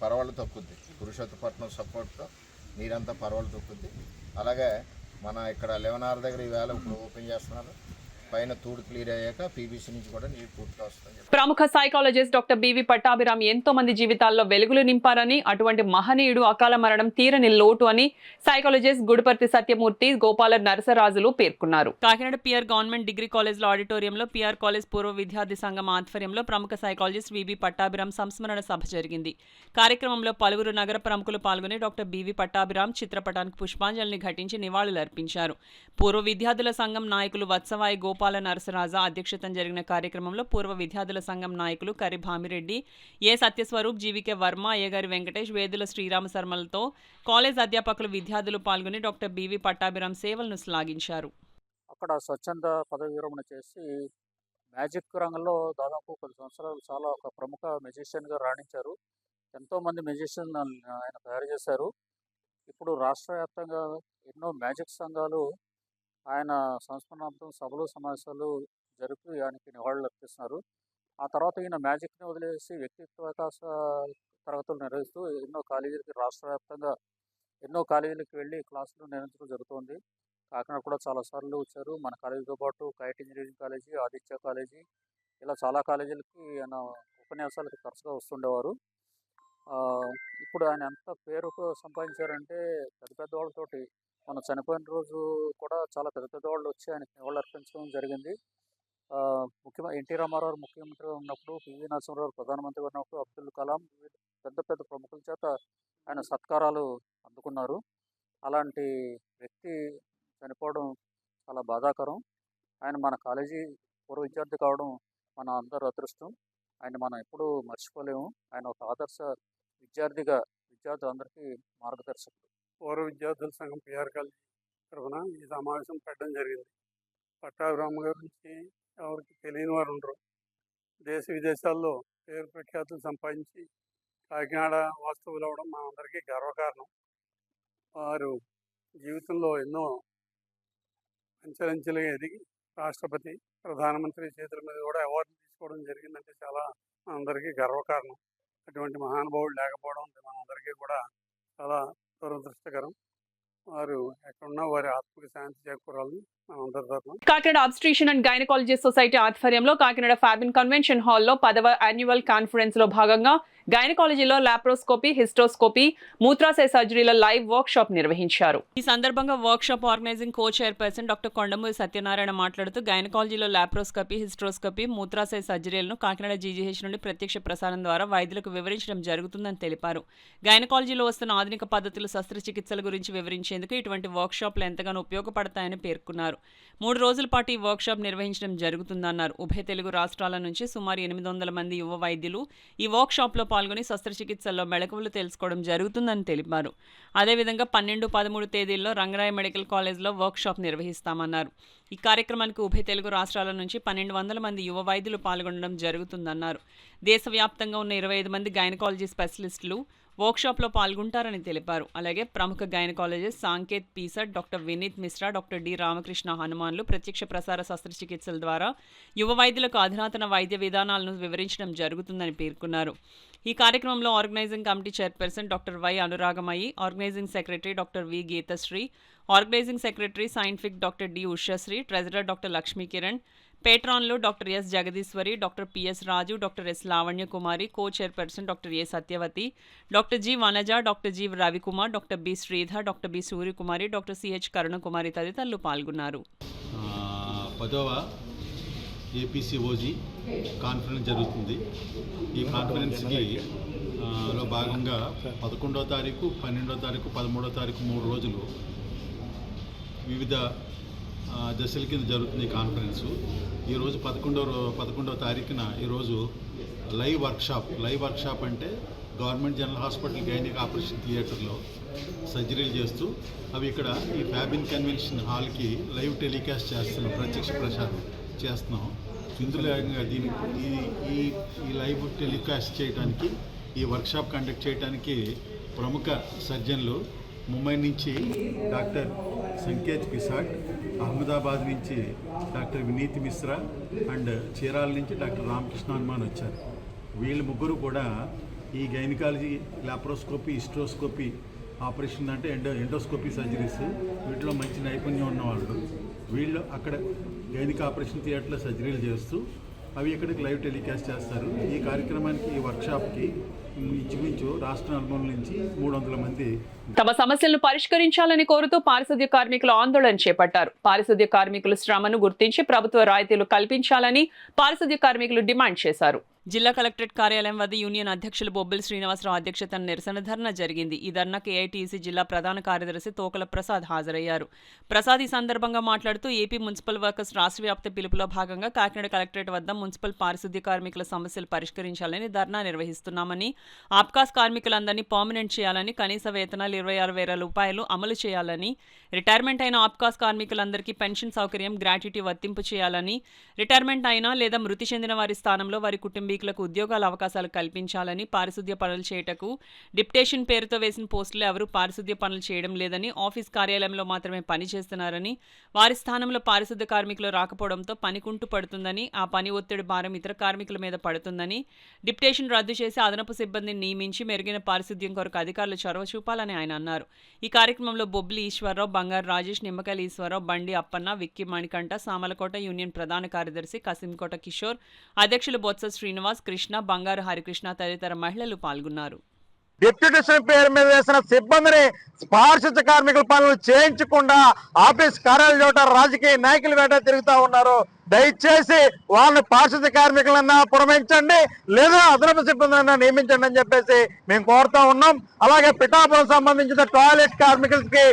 పరవళ్ళు తొక్కుద్ది. పురుషోత్తపట్నం సపోర్ట్తో నీరంతా పరవళ్ళు తొక్కుద్ది. అలాగే మన ఇక్కడ 11 దగ్గర ఈవేళ ఇప్పుడు ఓపెన్ చేస్తున్నారు. పైన తూడు క్లియర్ అయ్యాక పీబీసీ నుంచి కూడా నీరు పూర్తిగా వస్తుంది. ప్రముఖ సైకాలజిస్ట్ డాక్టర్ బివి పట్టాభిరామ్ ఎంతో మంది జీవితాల్లో వెలుగులు నింపారని, అటువంటి మహనీయుడు అకాల మరణం తీరని లోటు అని సైకాలజిస్ట్ గుడిపర్తి సత్యమూర్తి, గోపాల నరసరాజులు పేర్కొన్నారు. కాకినాడ పిఆర్ గవర్నమెంట్ డిగ్రీ కాలేజ్లో ఆడిటోరియంలో పిఆర్ కాలేజ్ పూర్వ విద్యార్థి సంఘం ఆధ్వర్యంలో ప్రముఖ సైకాలజిస్ట్ బివి పట్టాభిరామ్ సంస్మరణ సభ జరిగింది. కార్యక్రమంలో పలువురు నగర ప్రముఖులు పాల్గొని డాక్టర్ బివి పట్టాభిరామ్ చిత్రపటానికి పుష్పాంజలిని ఘటించి నివాళులర్పించారు. పూర్వ విద్యార్థుల సంఘం నాయకులు వత్సవాయి గోపాల నరసరాజ అధ్యక్షతన జరిగిన కార్యక్రమంలో పూర్వ విద్యార్థుల సంఘం నాయకులు కరి భామిరెడ్డి, ఏ సత్యస్వరూప్, జీవికే వర్మ, అయ్యగారి వెంకటేష్, వేదుల శ్రీరామ శర్మలతో కాలేజ్ అధ్యాపకులు, విద్యార్థులు పాల్గొని డాక్టర్ బివి పట్టాభిరామ్ సేవలను శ్లాఘించారు. అక్కడ స్వచ్ఛంద పదవి విరమణ చేసి మ్యాజిక్ రంగంలో దాదాపు 10 సంవత్సరాలు చాలా ఒక ప్రముఖ మెజిషియన్గా రాణించారు. ఎంతోమంది మెజిషియన్ ఆయన తయారు చేశారు. ఇప్పుడు రాష్ట్ర వ్యాప్తంగా ఎన్నో మ్యాజిక్ సంఘాలు ఆయన సంస్మరణార్థం సభలు సమావేశాలు జరిపి ఆయనకి నివాళులు అర్పిస్తున్నారు. ఆ తర్వాత ఈయన మ్యాజిక్ని వదిలేసి వ్యక్తిత్వ వికాస తరగతులు నిర్వహిస్తూ ఎన్నో కాలేజీలకి రాష్ట్ర వ్యాప్తంగా ఎన్నో కాలేజీలకు వెళ్ళి క్లాసులు నిర్వహించడం జరుగుతుంది. కాకినాడ కూడా చాలాసార్లు వచ్చారు. మన కాలేజీతో పాటు kite engineering college, Aditya college, ఇలా చాలా కాలేజీలకి ఆయన ఉపన్యాసాలకి తరచుగా వస్తుండేవారు. ఇప్పుడు ఆయన ఎంత పేరు సంపాదించారంటే పెద్ద పెద్ద వాళ్ళతోటి మన చనిపోయిన రోజు కూడా చాలా పెద్ద పెద్ద వాళ్ళు వచ్చి ఆయనకి నివాళులు అర్పించడం జరిగింది. ముఖ్యమంత్రి ఎన్టీ రామారావు ముఖ్యమంత్రిగా ఉన్నప్పుడు, పివి నరసింహారావు ప్రధానమంత్రిగా ఉన్నప్పుడు, అబ్దుల్ కలాం పెద్ద పెద్ద ప్రముఖుల చేత ఆయన సత్కారాలు అందుకున్నారు. అలాంటి వ్యక్తి చనిపోవడం చాలా బాధాకరం. ఆయన మన కాలేజీ పూర్వ విద్యార్థి కావడం మన అందరి అదృష్టం. ఆయన మనం ఎప్పుడూ మర్చిపోలేము. ఆయన ఒక ఆదర్శ విద్యార్థిగా విద్యార్థులందరికీ మార్గదర్శకుడు. పూర్వ విద్యార్థుల సంఘం పిఆర్ కాలేజీ తరఫున ఈ సమావేశం పెట్టడం జరిగింది. పట్టాభిరామ్ గారి గురించి ఎవరికి తెలియని వారు ఉండరు. దేశ విదేశాల్లో పేరు ప్రఖ్యాతులు సంపాదించి కాకినాడ వాస్తవులు అవడం మా అందరికీ గర్వకారణం. వారు జీవితంలో ఎన్నో అంచెలంచెలుగా ఎదిగి రాష్ట్రపతి, ప్రధానమంత్రి చేతుల మీద కూడా అవార్డులు తీసుకోవడం జరిగిందంటే చాలా మనందరికీ గర్వకారణం. అటువంటి మహానుభావుడు లేకపోవడం మనందరికీ కూడా చాలా దురదృష్టకరం. వారు ఎక్కడున్నా వారి ఆత్మకి శాంతి చేకూరాలని మనందరి తరఫున. కాకినాడ అబ్స్ట్రిషన్ అండ్ గైనకాలజీ సొసైటీ ఆధ్వర్యంలో కాకినాడ ఫ్యాబిన్ కన్వెన్షన్ హాల్లో 10వ యాన్యువల్ కాన్ఫరెన్స్ లో భాగంగా గైనకాలజీలో లాప్రోస్కోపీ, హిస్టోస్కోపీ, మూత్రాశయ సర్జరీల లైవ్ వర్క్ షాప్ నిర్వహించారు. ఈ సందర్భంగా workshop organising co chairperson doctor Kondamuri Satyanarayana మాట్లాడుతూ గైనకాలజీలో లాప్రోస్కోపీ, హిస్టోస్కోపీ, మూత్రాశయ సర్జరీలను కాకినాడ జీజీహెచ్ నుండి ప్రత్యక్ష ప్రసారం ద్వారా వైద్యులకు వివరించడం జరుగుతుందని తెలిపారు. గైనకాలజీలో వస్తున్న ఆధునిక పద్ధతులు, శస్త్రచికిత్సల గురించి వివరించేందుకు ఇటువంటి వర్క్ షాప్లు ఎంతగానో ఉపయోగపడతాయని పేర్కొన్నారు. 3 రోజుల పాటు ఈ వర్క్ షాప్ నిర్వహించడం జరుగుతుందన్నారు. ఉభయ తెలుగు రాష్ట్రాల నుంచి సుమారు 800 మంది యువ వైద్యులు ఈ వర్క్ షాప్లో పాల్గొని శస్త్రచికిత్సల్లో మెళకువలు తెలుసుకోవడం జరుగుతుందని తెలిపారు. అదేవిధంగా 12, 13 తేదీల్లో రంగరాయ మెడికల్ కాలేజ్లో వర్క్ షాప్ నిర్వహిస్తామన్నారు. ఈ కార్యక్రమానికి ఉభయ తెలుగు రాష్ట్రాల నుంచి 1200 మంది యువ వైద్యులు పాల్గొనడం జరుగుతుందన్నారు. దేశవ్యాప్తంగా ఉన్న 25 మంది గైనకాలజీ స్పెషలిస్టులు వర్క్షాప్లో పాల్గొంటారని తెలిపారు. అలాగే ప్రముఖ గైనకాలజిస్ట్ సాంకేత్ పీసట్, doctor Vineet Mishra, doctor D Ramakrishna హనుమాన్లు ప్రత్యక్ష ప్రసార శస్త్రచికిత్సల ద్వారా యువ వైద్యులకు అధునాతన వైద్య విధానాలను వివరించడం జరుగుతుందని పేర్కొన్నారు. ఈ కార్యక్రమంలో organising committee chairperson doctor Y Anuragamayi, organising secretary doctor V Geethasri, organising secretary scientific doctor D Ushasri, treasurer doctor Lakshmi Kiran, పేట్రాన్లో doctor S Jagadeeswari, doctor PS Raju, doctor S Lavanya Kumari, co chairperson doctor A Satyavathi, doctor G Vanaja, doctor G Ravikumar, doctor B Sridhar, doctor B Suryakumari, doctor CH Karunakumari తదితరులు పాల్గొన్నారు. 10వ ఏపీసీఓజీ conference జరుగుతుంది. ఈ కాన్ఫరెన్స్కి లో భాగంగా 11వ తారీఖు, 12వ తారీఖు, 13వ తారీఖు 3 రోజులు వివిధ దశల కింద జరుగుతుంది ఈ కాన్ఫరెన్సు. ఈరోజు 11వ తారీఖున ఈరోజు లైవ్ వర్క్షాప్ అంటే government general hospital gynaec operation థియేటర్లో సర్జరీలు చేస్తూ అవి ఇక్కడ ఈ ఫ్యాబిన్ కన్వెన్షన్ హాల్కి లైవ్ టెలికాస్ట్ చేస్తున్నాం, ప్రత్యక్ష ప్రసారం చేస్తున్నాం. ఇందులో ఈ లైవ్ టెలికాస్ట్ చేయడానికి, ఈ వర్క్షాప్ కండక్ట్ చేయడానికి ప్రముఖ సర్జన్లు ముంబై నుంచి డాక్టర్ సంకేత్ పిసాట్, అహ్మదాబాద్ నుంచి డాక్టర్ వినీత్ మిశ్రా అండ్ చీరాల నుంచి డాక్టర్ రామకృష్ణ హనుమాన్ వచ్చారు. వీళ్ళు ముగ్గురు కూడా ఈ గైనకాలజీ, లాప్రోస్కోపీ, హిస్ట్రోస్కోపీ ఆపరేషన్ అంటే ఎండోస్కోపీ సర్జరీస్ వీటిలో మంచి నైపుణ్యం ఉన్నవాళ్ళు. వీళ్ళు అక్కడ గైనిక్ ఆపరేషన్ థియేటర్లో సర్జరీలు చేస్తూ అవి ఇక్కడికి లైవ్ టెలికాస్ట్ చేస్తారు. ఈ కార్యక్రమానికి, ఈ వర్క్షాప్కి ఇంచుమించు రాష్ట్ర నలుమూల నుంచి 300 మంది తమ సమస్యలను పరిష్కరించాలని కోరుతూ పారిశుద్ధ్య కార్మికులు ఆందోళన చేపట్టారు. పారిశుద్ధ్య కార్మికుల శ్రమను గుర్తించి ప్రభుత్వ రాయితీలు కల్పించాలని పారిశుద్ధ్య కార్మికులు డిమాండ్ చేశారు. జిల్లా కలెక్టరేట్ కార్యాలయం వద్ద యూనియన్ అధ్యక్షులు బొబ్బిలి శ్రీనివాసరావు అధ్యక్షతన నిరసన ధర్నా జరిగింది. ఈ ధర్నాకు ఏఐటీసీ జిల్లా ప్రధాన కార్యదర్శి తోకల ప్రసాద్ హాజరయ్యారు. ప్రసాద్ ఈ సందర్భంగా మాట్లాడుతూ ఏపీ మున్సిపల్ వర్కర్స్ రాష్ట్ర వ్యాప్త పిలుపులో భాగంగా కాకినాడ కలెక్టరేట్ వద్ద మున్సిపల్ పారిశుద్ధ్య కార్మికుల సమస్యలు పరిష్కరించాలని ధర్నా నిర్వహిస్తున్నామని, ఆప్కాస్ కార్మికులందరినీ పర్మనెంట్ చేయాలని, కనీస వేతనాలు 26,000 రూపాయలు అమలు చేయాలని, రిటైర్మెంట్ అయిన ఆప్కాస్ కార్మికులందరికీ పెన్షన్ సౌకర్యం, గ్రాట్యుటీ వర్తింపు చేయాలని, రిటైర్మెంట్ అయినా లేదా మృతి చెందిన వారి స్థానంలో వారి కుటుంబీకులకు ఉద్యోగాల అవకాశాలు కల్పించాలని, పారిశుద్ధ్య పనులు చేయటకు డిప్యుటేషన్ పేరుతో వేసిన పోస్టులు ఎవరూ పారిశుద్ధ్య పనులు చేయడం లేదని, ఆఫీస్ కార్యాలయంలో మాత్రమే పని చేస్తున్నారని, వారి స్థానంలో పారిశుద్ధ్య కార్మికులు రాకపోవడంతో పని కుంటు పడుతుందని, ఆ పని ఒత్తిడి భారం ఇతర కార్మికుల మీద పడుతుందని, డిప్యుటేషన్ రద్దు చేసి అదనపు సిబ్బందిని నియమించి మెరుగైన పారిశుద్ధ్యం కొరకు అధికారులు చొరవ చూపాలని ఆయన అన్నారు. ఈ కార్యక్రమంలో బొబ్బిలి ఈశ్వరరావు, బంగారు రాజేష్, నిమ్మకాయల ఈశ్వరరావు, బండి అప్పన్న, విక్కీ మణికంఠ, సామలకోట యూనియన్ ప్రధాన కార్యదర్శి కసింకోట కిషోర్, అధ్యక్షులు బొత్స శ్రీనివాస్, కృష్ణ, బంగారు హరికృష్ణ తదితర మహిళలు పాల్గొన్నారు. డిప్యూటేషన్ పేరు మీద వేసిన సిబ్బందిని పారిశుద్ధ్య కార్మికుల పనులు చేయించకుండా ఆఫీస్ కార్యాలయం చోట రాజకీయ నాయకులు వెంట తిరుగుతా ఉన్నారు. దయచేసి వాళ్ళని పారిశుద్ధ్య కార్మికులన్నా పురమించండి, లేదా అదనపు సిబ్బందినన్నా నియమించండి అని చెప్పేసి మేము కోరుతా ఉన్నాం. అలాగే పిఠాపురం సంబంధించిన టాయిలెట్ కార్మికులకి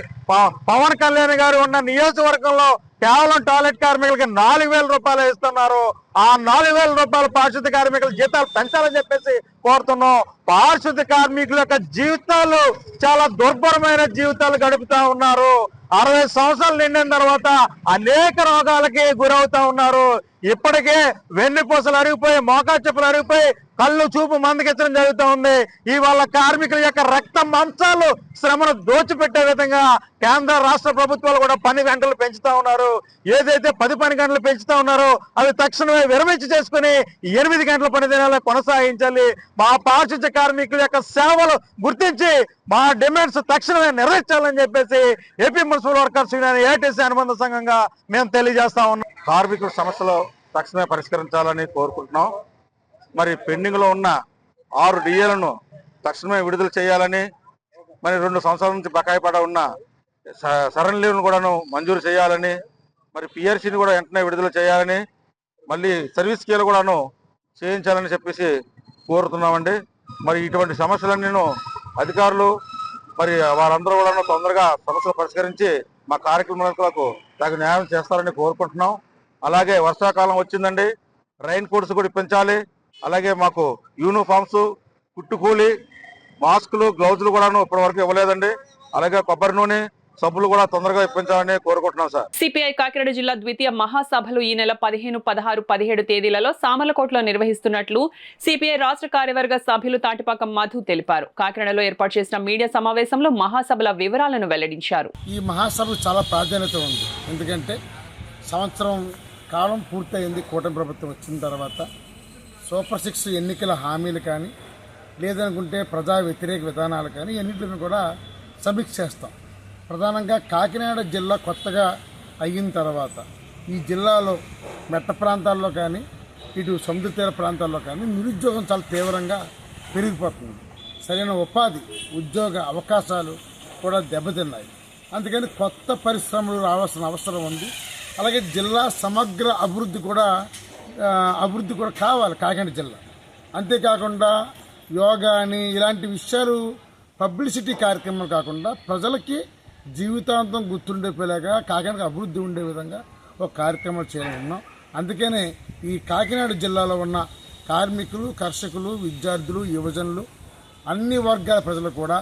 పవన్ కళ్యాణ్ గారు ఉన్న నియోజకవర్గంలో కేవలం టాయిలెట్ కార్మికులకి 4,000 రూపాయలు ఇస్తున్నారు. ఆ 4,000 రూపాయలు పారిశుద్ధ్య కార్మికుల జీతాలు పెంచాలని చెప్పేసి కోరుతున్నాం. పారిశుద్ధ్య కార్మికుల యొక్క జీవితాలు చాలా దుర్భరమైన జీవితాలు గడుపుతా ఉన్నారు. 60 సంవత్సరాలు నిండిన తర్వాత అనేక రోగాలకి గురవుతా ఉన్నారు. ఇప్పటికే వెన్నుపూసలు అరిగిపోయి, మోకా చెప్పులు అరిగిపోయి, కళ్ళు చూపు మందగించడం జరుగుతూ ఉంది. ఈ వాళ్ళ కార్మికుల యొక్క రక్త మాంసాలు శ్రమను దోచిపెట్టే విధంగా కేంద్ర రాష్ట్ర ప్రభుత్వాలు కూడా పని గంటలు పెంచుతా ఉన్నారు. ఏదైతే 10 పని గంటలు పెంచుతా ఉన్నారో అవి తక్షణమే విరమించి చేసుకుని 8 గంటల పని దినాలు కొనసాగించాలి. మా పారిశుద్ధ్య కార్మికుల యొక్క సేవలు గుర్తించి మా డిమాండ్స్ తక్షణమే నెరవేర్చాలని చెప్పేసి AP municipal workers union AITC అనుబంధ సంఘంగా మేము తెలియజేస్తా ఉన్నాం. కార్మికుల సమస్యలు తక్షణమే పరిష్కరించాలని కోరుకుంటున్నాం. మరి పెండింగ్ లో ఉన్న 6 డిఏలను తక్షణమే విడుదల చేయాలని, మరి 2 సంవత్సరాల నుంచి బకాయి పడ ఉన్న సరెండర్ లీవ్ను కూడాను మంజూరు చేయాలని, మరి పిఆర్సీని కూడా వెంటనే విడుదల చేయాలని, మళ్ళీ సర్వీస్ స్కేల్ కూడాను చేయించాలని చెప్పేసి కోరుతున్నామండి. మరి ఇటువంటి సమస్యలన్నీ అధికారులు మరి వారందరూ కూడా తొందరగా సమస్యలు పరిష్కరించి మా కార్యక్రమాలకు తగు న్యాయం చేస్తారని కోరుకుంటున్నాం. అలాగే వర్షాకాలం వచ్చిందండి, రైన్ కోట్స్ కూడా ఇప్పించాలి. అలాగే మాకు యూనిఫామ్స్, కుట్టుకూలి, మాస్కులు, గ్లౌజులు కూడాను ఇప్పటి వరకు ఇవ్వలేదండి. అలాగే కొబ్బరి నూనె, సభ్యులు కూడా తొందరగా ఇప్పించాలని కోరుకుంటున్నాం సార్. సిపిఐ కాకినాడ జిల్లా ద్వితీయ మహాసభలు ఈ నెల 15, 16, 17 తేదీలలో సామర్లకోటలో నిర్వహిస్తున్నట్లు సిపిఐ రాష్ట్ర కార్యవర్గ సభ్యులు తాటిపాక మధు తెలిపారు. కాకినాడలో ఏర్పాటు చేసిన మీడియా సమావేశంలో మహాసభల వివరాలను వెల్లడించారు. ఈ మహాసభ చాలా ప్రాధాన్యత ఉంది. ఎందుకంటే సంవత్సరం కాలం పూర్తయింది. కూటమి ప్రభుత్వం వచ్చిన తర్వాత సూపర్ 6 ఎన్నికల హామీలు కానీ లేదనుకుంటే ప్రజా వ్యతిరేక విధానాలు కానీ ఎన్నింటిని కూడా సమీక్ష చేస్తాం. ప్రధానంగా కాకినాడ జిల్లా కొత్తగా అయిన తర్వాత ఈ జిల్లాలో మెట్ట ప్రాంతాల్లో కానీ ఇటు సముద్ర తీర ప్రాంతాల్లో కానీ నిరుద్యోగం చాలా తీవ్రంగా పెరిగిపోతుంది. సరైన ఉపాధి ఉద్యోగ అవకాశాలు కూడా దెబ్బతిన్నాయి. అందుకని కొత్త పరిశ్రమలు రావాల్సిన అవసరం ఉంది. అలాగే జిల్లా సమగ్ర అభివృద్ధి కూడా కావాలి కాకినాడ జిల్లా. అంతేకాకుండా యోగా అని ఇలాంటి విషయాలు పబ్లిసిటీ కార్యక్రమాలు కాకుండా ప్రజలకి జీవితాంతం గుర్తుండిపోయేలాగా కాకినాడకు అభివృద్ధి ఉండే విధంగా ఒక కార్యక్రమాలు చేయాలన్నాం. అందుకనే ఈ కాకినాడ జిల్లాలో ఉన్న కార్మికులు, కర్షకులు, విద్యార్థులు, యువజనులు అన్ని వర్గాల ప్రజలు కూడా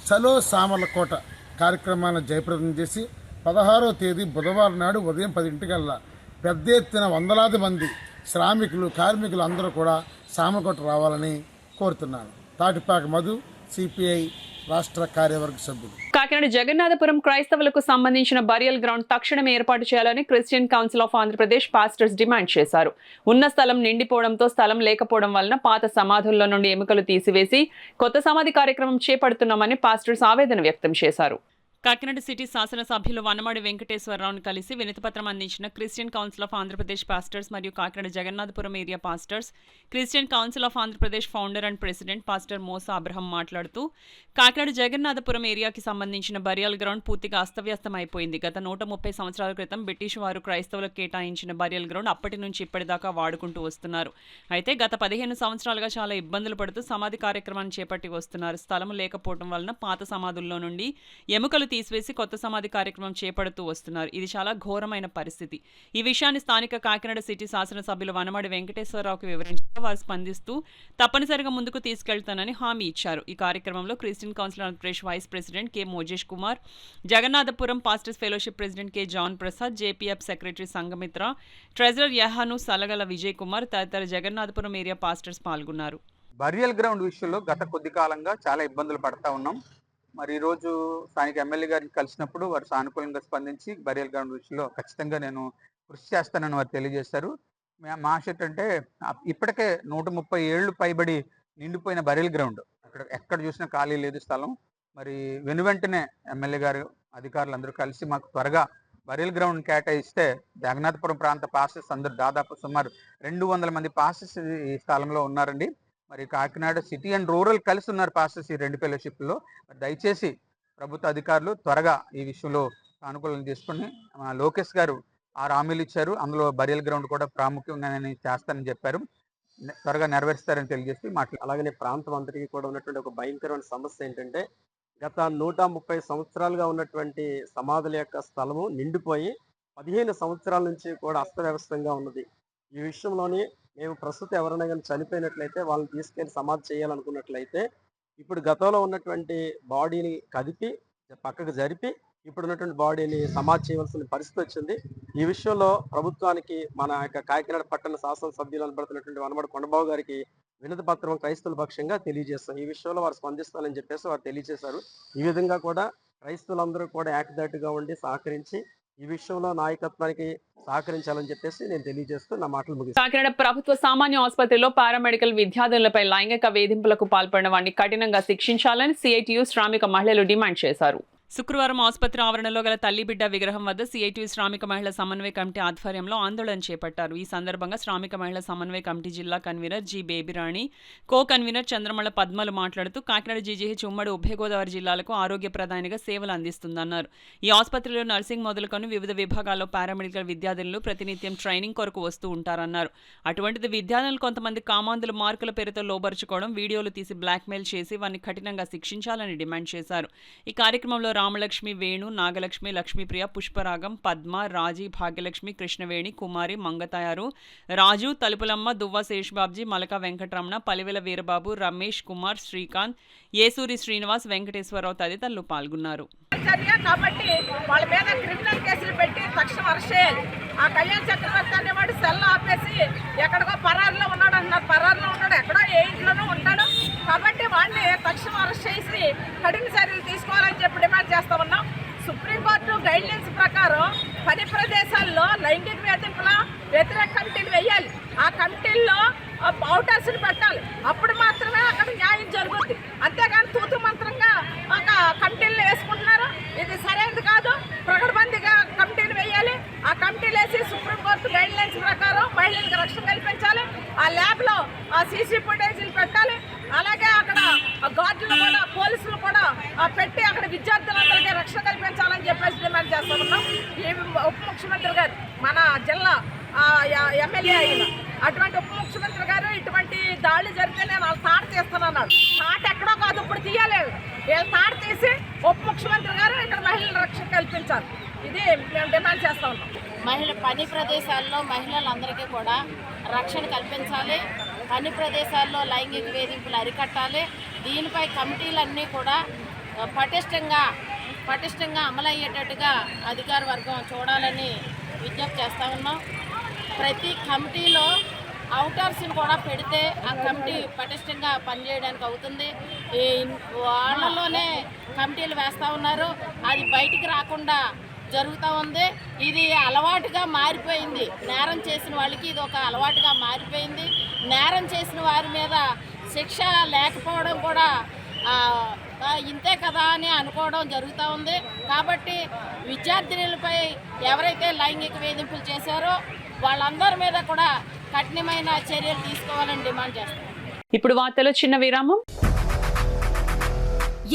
చలో సామర్లకోట కార్యక్రమాన్ని జయప్రదం చేసి 16వ తేదీ బుధవారం నాడు ఉదయం 10 పెద్ద ఎత్తున వందలాది మంది శ్రామికులు, కార్మికులు అందరూ కూడా సామర్లకోట రావాలని కోరుతున్నాను. తాటిపాక మధు, సిపిఐ రాష్ట్ర కార్యవర్గ సభ్యులు. కాకినాడ జగన్నాథపురం క్రైస్తవులకు సంబంధించిన బరియల్ గ్రౌండ్ తక్షణమే ఏర్పాటు చేయాలని Christian council of Andhra Pradesh pastors demand చేశారు. ఉన్న స్థలం నిండిపోవడంతో స్థలం లేకపోవడం వలన పాత సమాధుల్లో నుండి ఎముకలు తీసివేసి కొత్త సమాధి కార్యక్రమం చేపడుతున్నామని పాస్టర్స్ ఆవేదన వ్యక్తం చేశారు. కాకినాడ సిటీ శాసనసభ్యులు వనమాడి వెంకటేశ్వరరావును కలిసి వినతిపత్రం అందించిన Christian council of Andhra Pradesh pastors మరియు Kakinada Jagannathapuram area pastors, Christian council of Andhra Pradesh founder and president pastor Mosa Abraham మాట్లాడుతూ కాకినాడ జగన్నాథపురం ఏరియాకి సంబంధించిన బరియల్ గ్రౌండ్ పూర్తిగా అస్తవ్యస్తం అయిపోయింది. గత 130 సంవత్సరాల క్రితం బ్రిటిష్ వారు క్రైస్తవులకు కేటాయించిన బరియల్ గ్రౌండ్ అప్పటి నుంచి ఇప్పటిదాకా వాడుకుంటూ వస్తున్నారు. అయితే గత 15 సంవత్సరాలుగా చాలా ఇబ్బందులు పడుతూ సమాధి కార్యక్రమాన్ని చేపట్టి వస్తున్నారు. స్థలం లేకపోవడం వలన పాత సమాధుల్లో నుండి ఎముకలు తీసివేసి కొత్త సమాధి కార్యక్రమం చేపడుతూ వస్తున్నారు. ఇది చాలా ఘోరమైన పరిస్థితి. ఈ విషయాన్ని స్థానిక కాకినాడ సిటీ శాసనసభ్యులు వనమాడి వెంకటేశ్వరరావుకి వివరించగా వారు స్పందిస్తూ తప్పనిసరిగా ముందుకు తీసుకెళ్తానని హామీ ఇచ్చారు. ఈ కార్యక్రమంలో Christian council Andhra Pradesh vice president K Mojesh Kumar, Jagannathapuram pastors fellowship president K John Prasad, JPF secretary Sangamitra, treasurer Yahanu Salagala Vijay Kumar తదితర జగన్నాథపురం ఏరియా పాస్టర్స్ పాల్గొన్నారు. బరియల్ గ్రౌండ్ విషయంలో గత కొద్ది కాలంగా చాలా ఇబ్బందులు పడతా ఉన్నాం. మరి ఈరోజు స్థానిక ఎమ్మెల్యే గారిని కలిసినప్పుడు వారు సానుకూలంగా స్పందించి బరియల్ గ్రౌండ్ విషయంలో ఖచ్చితంగా నేను కృషి చేస్తానని వారు తెలియజేశారు. మా ఆశ ఏంటంటే ఇప్పటికే 130 ఏళ్ళు పైబడి నిండిపోయిన బరియల్ గ్రౌండ్ ఎక్కడ చూసినా ఖాళీ లేదు స్థలం. మరి వెనువెంటనే ఎమ్మెల్యే గారు అధికారులు అందరూ కలిసి మాకు త్వరగా బరియల్ గ్రౌండ్ కేటాయిస్తే జగన్నాథపురం ప్రాంత పాస్టర్స్ అందరూ దాదాపు సుమారు 200 మంది పాస్టర్స్ ఈ స్థలంలో ఉన్నారండి. మరి కాకినాడ సిటీ అండ్ రూరల్ కలిసి ఉన్నారు పాస్టర్స్ ఈ 2 ఫెలోషిప్లో. దయచేసి ప్రభుత్వ అధికారులు త్వరగా ఈ విషయంలో సానుకూలం తీసుకుని లోకేష్ గారు 6 హామీలు ఇచ్చారు. అందులో బరియల్ గ్రౌండ్ కూడా ప్రాముఖ్యంగా నేను చేస్తానని చెప్పారు. త్వరగా నెరవేరుస్తారని తెలియజేసి అలాగనే ప్రాంతం అంతటికి కూడా ఉన్నటువంటి ఒక భయంకరమైన సమస్య ఏంటంటే గత 130 సంవత్సరాలుగా ఉన్నటువంటి సమాధుల యొక్క స్థలము నిండిపోయి 15 సంవత్సరాల నుంచి కూడా అస్తవ్యవస్థంగా ఉన్నది. ఈ విషయంలోని మేము ప్రస్తుతం ఎవరైనా కానీ చనిపోయినట్లయితే వాళ్ళని తీసుకెళ్లి సమాధి చేయాలనుకున్నట్లయితే ఇప్పుడు గతంలో ఉన్నటువంటి బాడీని కదిపి పక్కకు జరిపి ఇప్పుడు ఉన్నటువంటి బాడీని సమాధి చేయవలసిన పరిస్థితి వచ్చింది. ఈ విషయంలో ప్రభుత్వానికి మన యొక్క కాకినాడ పట్టణ శాసనసభ్యులు అనబడుతున్నటువంటి వనమాడి కొండబాబు గారికి వినతి పత్రం క్రైస్తవుల పక్షంగా తెలియజేస్తాం. ఈ విషయంలో వారు స్పందిస్తారని చెప్పేసి వారు తెలియజేశారు. ఈ విధంగా కూడా క్రైస్తవులందరూ కూడా ఏకదాటిగా ఉండి సహకరించి ఈ విషయంలో నాయకత్వానికి సహకరించాలని చెప్పేసి నేను తెలియజేస్తూ నా మాటలు ముగిస్తాను. కాకినాడ ప్రభుత్వ సామాన్య ఆసుపత్రిలో పారామెడికల్ విద్యార్థులపై లైంగిక వేధింపులకు పాల్పడిన వారిని కఠినంగా శిక్షించాలని సిఐటియు శ్రామిక మహిళలు డిమాండ్ చేశారు. శుక్రవారం ఆసుపత్రి ఆవరణలో గల తల్లి బిడ్డ విగ్రహం వద్ద సిఐటియు శ్రామిక మహిళా సమన్వయ కమిటీ ఆధ్వర్యంలో ఆందోళన చేపట్టారు. ఈ సందర్భంగా శ్రామిక మహిళా సమన్వయ కమిటీ జిల్లా convener G Babyrani, co convener Chandramala పద్మలు మాట్లాడుతూ కాకినాడ జీజీహెచ్ ఉమ్మడి ఉభయ గోదావరి జిల్లాలకు ఆరోగ్య ప్రధానిగా సేవలు అందిస్తుందన్నారు. ఈ ఆసుపత్రిలో నర్సింగ్ మొదలుకొని వివిధ విభాగాల్లో పారామెడికల్ విద్యార్థులు ప్రతినిత్యం ట్రైనింగ్ కొరకు వస్తూ ఉంటారన్నారు. అటువంటిది విద్యార్థులు కొంతమంది కామాంధుల మార్కుల పేరుతో లోబరుచుకోవడం, వీడియోలు తీసి బ్లాక్మెయిల్ చేసి వారిని కఠినంగా శిక్షించాలని డిమాండ్ చేశారు. ఈ కార్యక్రమంలో రామలక్ష్మి, వేణు, నాగలక్ష్మి, లక్ష్మీప్రియ, పుష్పరాగం, పద్మ, రాజీ, భాగ్యలక్ష్మి, కృష్ణవేణి, కుమారి, మంగతాయారు, రాజు, తలుపులమ్మ, దువ్వ శేషబాబ్జీ, మలక వెంకటరమణ, పలివెల వీరబాబు, రమేష్ కుమార్, శ్రీకాంత్, ఏసూరి శ్రీనివాస్, వెంకటేశ్వరరావు తదితరులు పాల్గొన్నారు. కాబట్టి వాళ్ళ మీద క్రిమినల్ కేసులు పెట్టి తక్షణం అరెస్ట్ చేయాలి. ఆ కళ్యాణ్ చక్రవర్తి అనేవాడు సెల్ ఆపేసి ఎక్కడికో పరారులో ఉన్నాడు అంటున్నారు. పరారులో ఉన్నాడు, ఎక్కడో ఏ ఇంట్లోనూ ఉంటాడు. కాబట్టి వాడిని తక్షణం అరెస్ట్ చేసి కఠిన చర్యలు తీసుకోవాలని చెప్పి డిమాండ్ చేస్తా ఉన్నాం. సుప్రీంకోర్టు గైడ్లైన్స్ ప్రకారం పని ప్రదేశాల్లో లైంగిక వేధింపుల వ్యతిరేక కమిటీలు వేయాలి. ఆ కమిటీల్లో అవుటర్స్ని పెట్టాలి. అప్పుడు మాత్రమే అక్కడ న్యాయం జరుగుతుంది. అంతేగాని తూతు మంత్రంగా ఒక కమిటీలు వేసుకుంటున్నారు. ఇది సరైనది కాదు. ప్రకటబందీగా కమిటీలు వేయాలి. ఆ కమిటీలు వేసి సుప్రీంకోర్టు గైడ్ లైన్స్ ప్రకారం మహిళలకు రక్షణ కల్పించాలి. ఆ ల్యాబ్లో ఆ సీసీ ఫుటేజీలు పెట్టాలి. అలాగే అక్కడ గార్డులు కూడా, పోలీసులు కూడా పెట్టి అక్కడ విద్యార్థులందరికీ రక్షణ కల్పించాలని చెప్పేసి డిమాండ్ చేస్తా ఉన్నాం. ఈ ఉప ముఖ్యమంత్రి గారు, మన జిల్లా ఎమ్మెల్యే అయిన అటువంటి ఉప ముఖ్యమంత్రి గారు ఇటువంటి దాడులు జరిగితే నేను వాళ్ళు తాట తీస్తానన్నాడు. తాట ఎక్కడో కాదు, ఇప్పుడు తీయలేదు. వీళ్ళు తాట తీసి ఉప ముఖ్యమంత్రి గారు ఇక్కడ మహిళల రక్షణ కల్పించాలి. ఇది మేము డిమాండ్ చేస్తా ఉన్నాం. పని ప్రదేశాల్లో మహిళలందరికీ కూడా రక్షణ కల్పించాలి. పని ప్రదేశాల్లో లైంగిక వేధింపులు అరికట్టాలి. దీనిపై కమిటీలన్నీ కూడా పటిష్టంగా అమలయ్యేటట్టుగా అధికార వర్గం చూడాలని విజ్ఞప్తి చేస్తూ ఉన్నాం. ప్రతి కమిటీలో అవుటర్స్ని కూడా పెడితే ఆ కమిటీ పటిష్టంగా పనిచేయడానికి అవుతుంది. వాళ్ళలోనే కమిటీలు వేస్తూ ఉన్నారు. అది బయటికి రాకుండా జరుగుతూ ఉంది. ఇది అలవాటుగా మారిపోయింది. నేరం చేసిన వాళ్ళకి ఇది ఒక అలవాటుగా మారిపోయింది. నేరం చేసిన వారి మీద శిక్ష లేకపోవడం కూడా ఇంతే కదా అని అనుకోవడం జరుగుతూ ఉంది. కాబట్టి విద్యార్థినులపై ఎవరైతే లైంగిక వేధింపులు చేశారో వాళ్ళందరి మీద కూడా కఠినమైన చర్యలు తీసుకోవాలని డిమాండ్ చేస్తాం. ఇప్పుడు వార్తలో చిన్న విరామం.